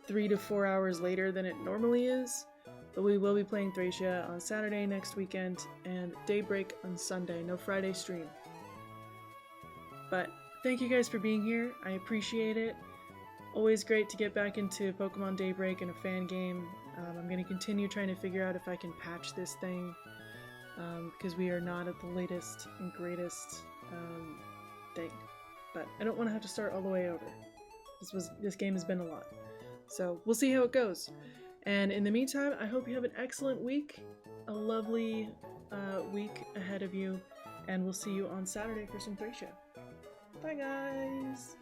3 to 4 hours later than it normally is. But we will be playing Thracia on Saturday next weekend and Daybreak on Sunday. No Friday stream. But thank you guys for being here. I appreciate it. Always great to get back into Pokemon Daybreak and a fan game. I'm going to continue trying to figure out if I can patch this thing because we are not at the latest and greatest thing. But I don't want to have to start all the way over. This game has been a lot. So we'll see how it goes. And in the meantime, I hope you have an excellent week, a lovely week ahead of you, and we'll see you on Saturday for some Thracia. Bye guys!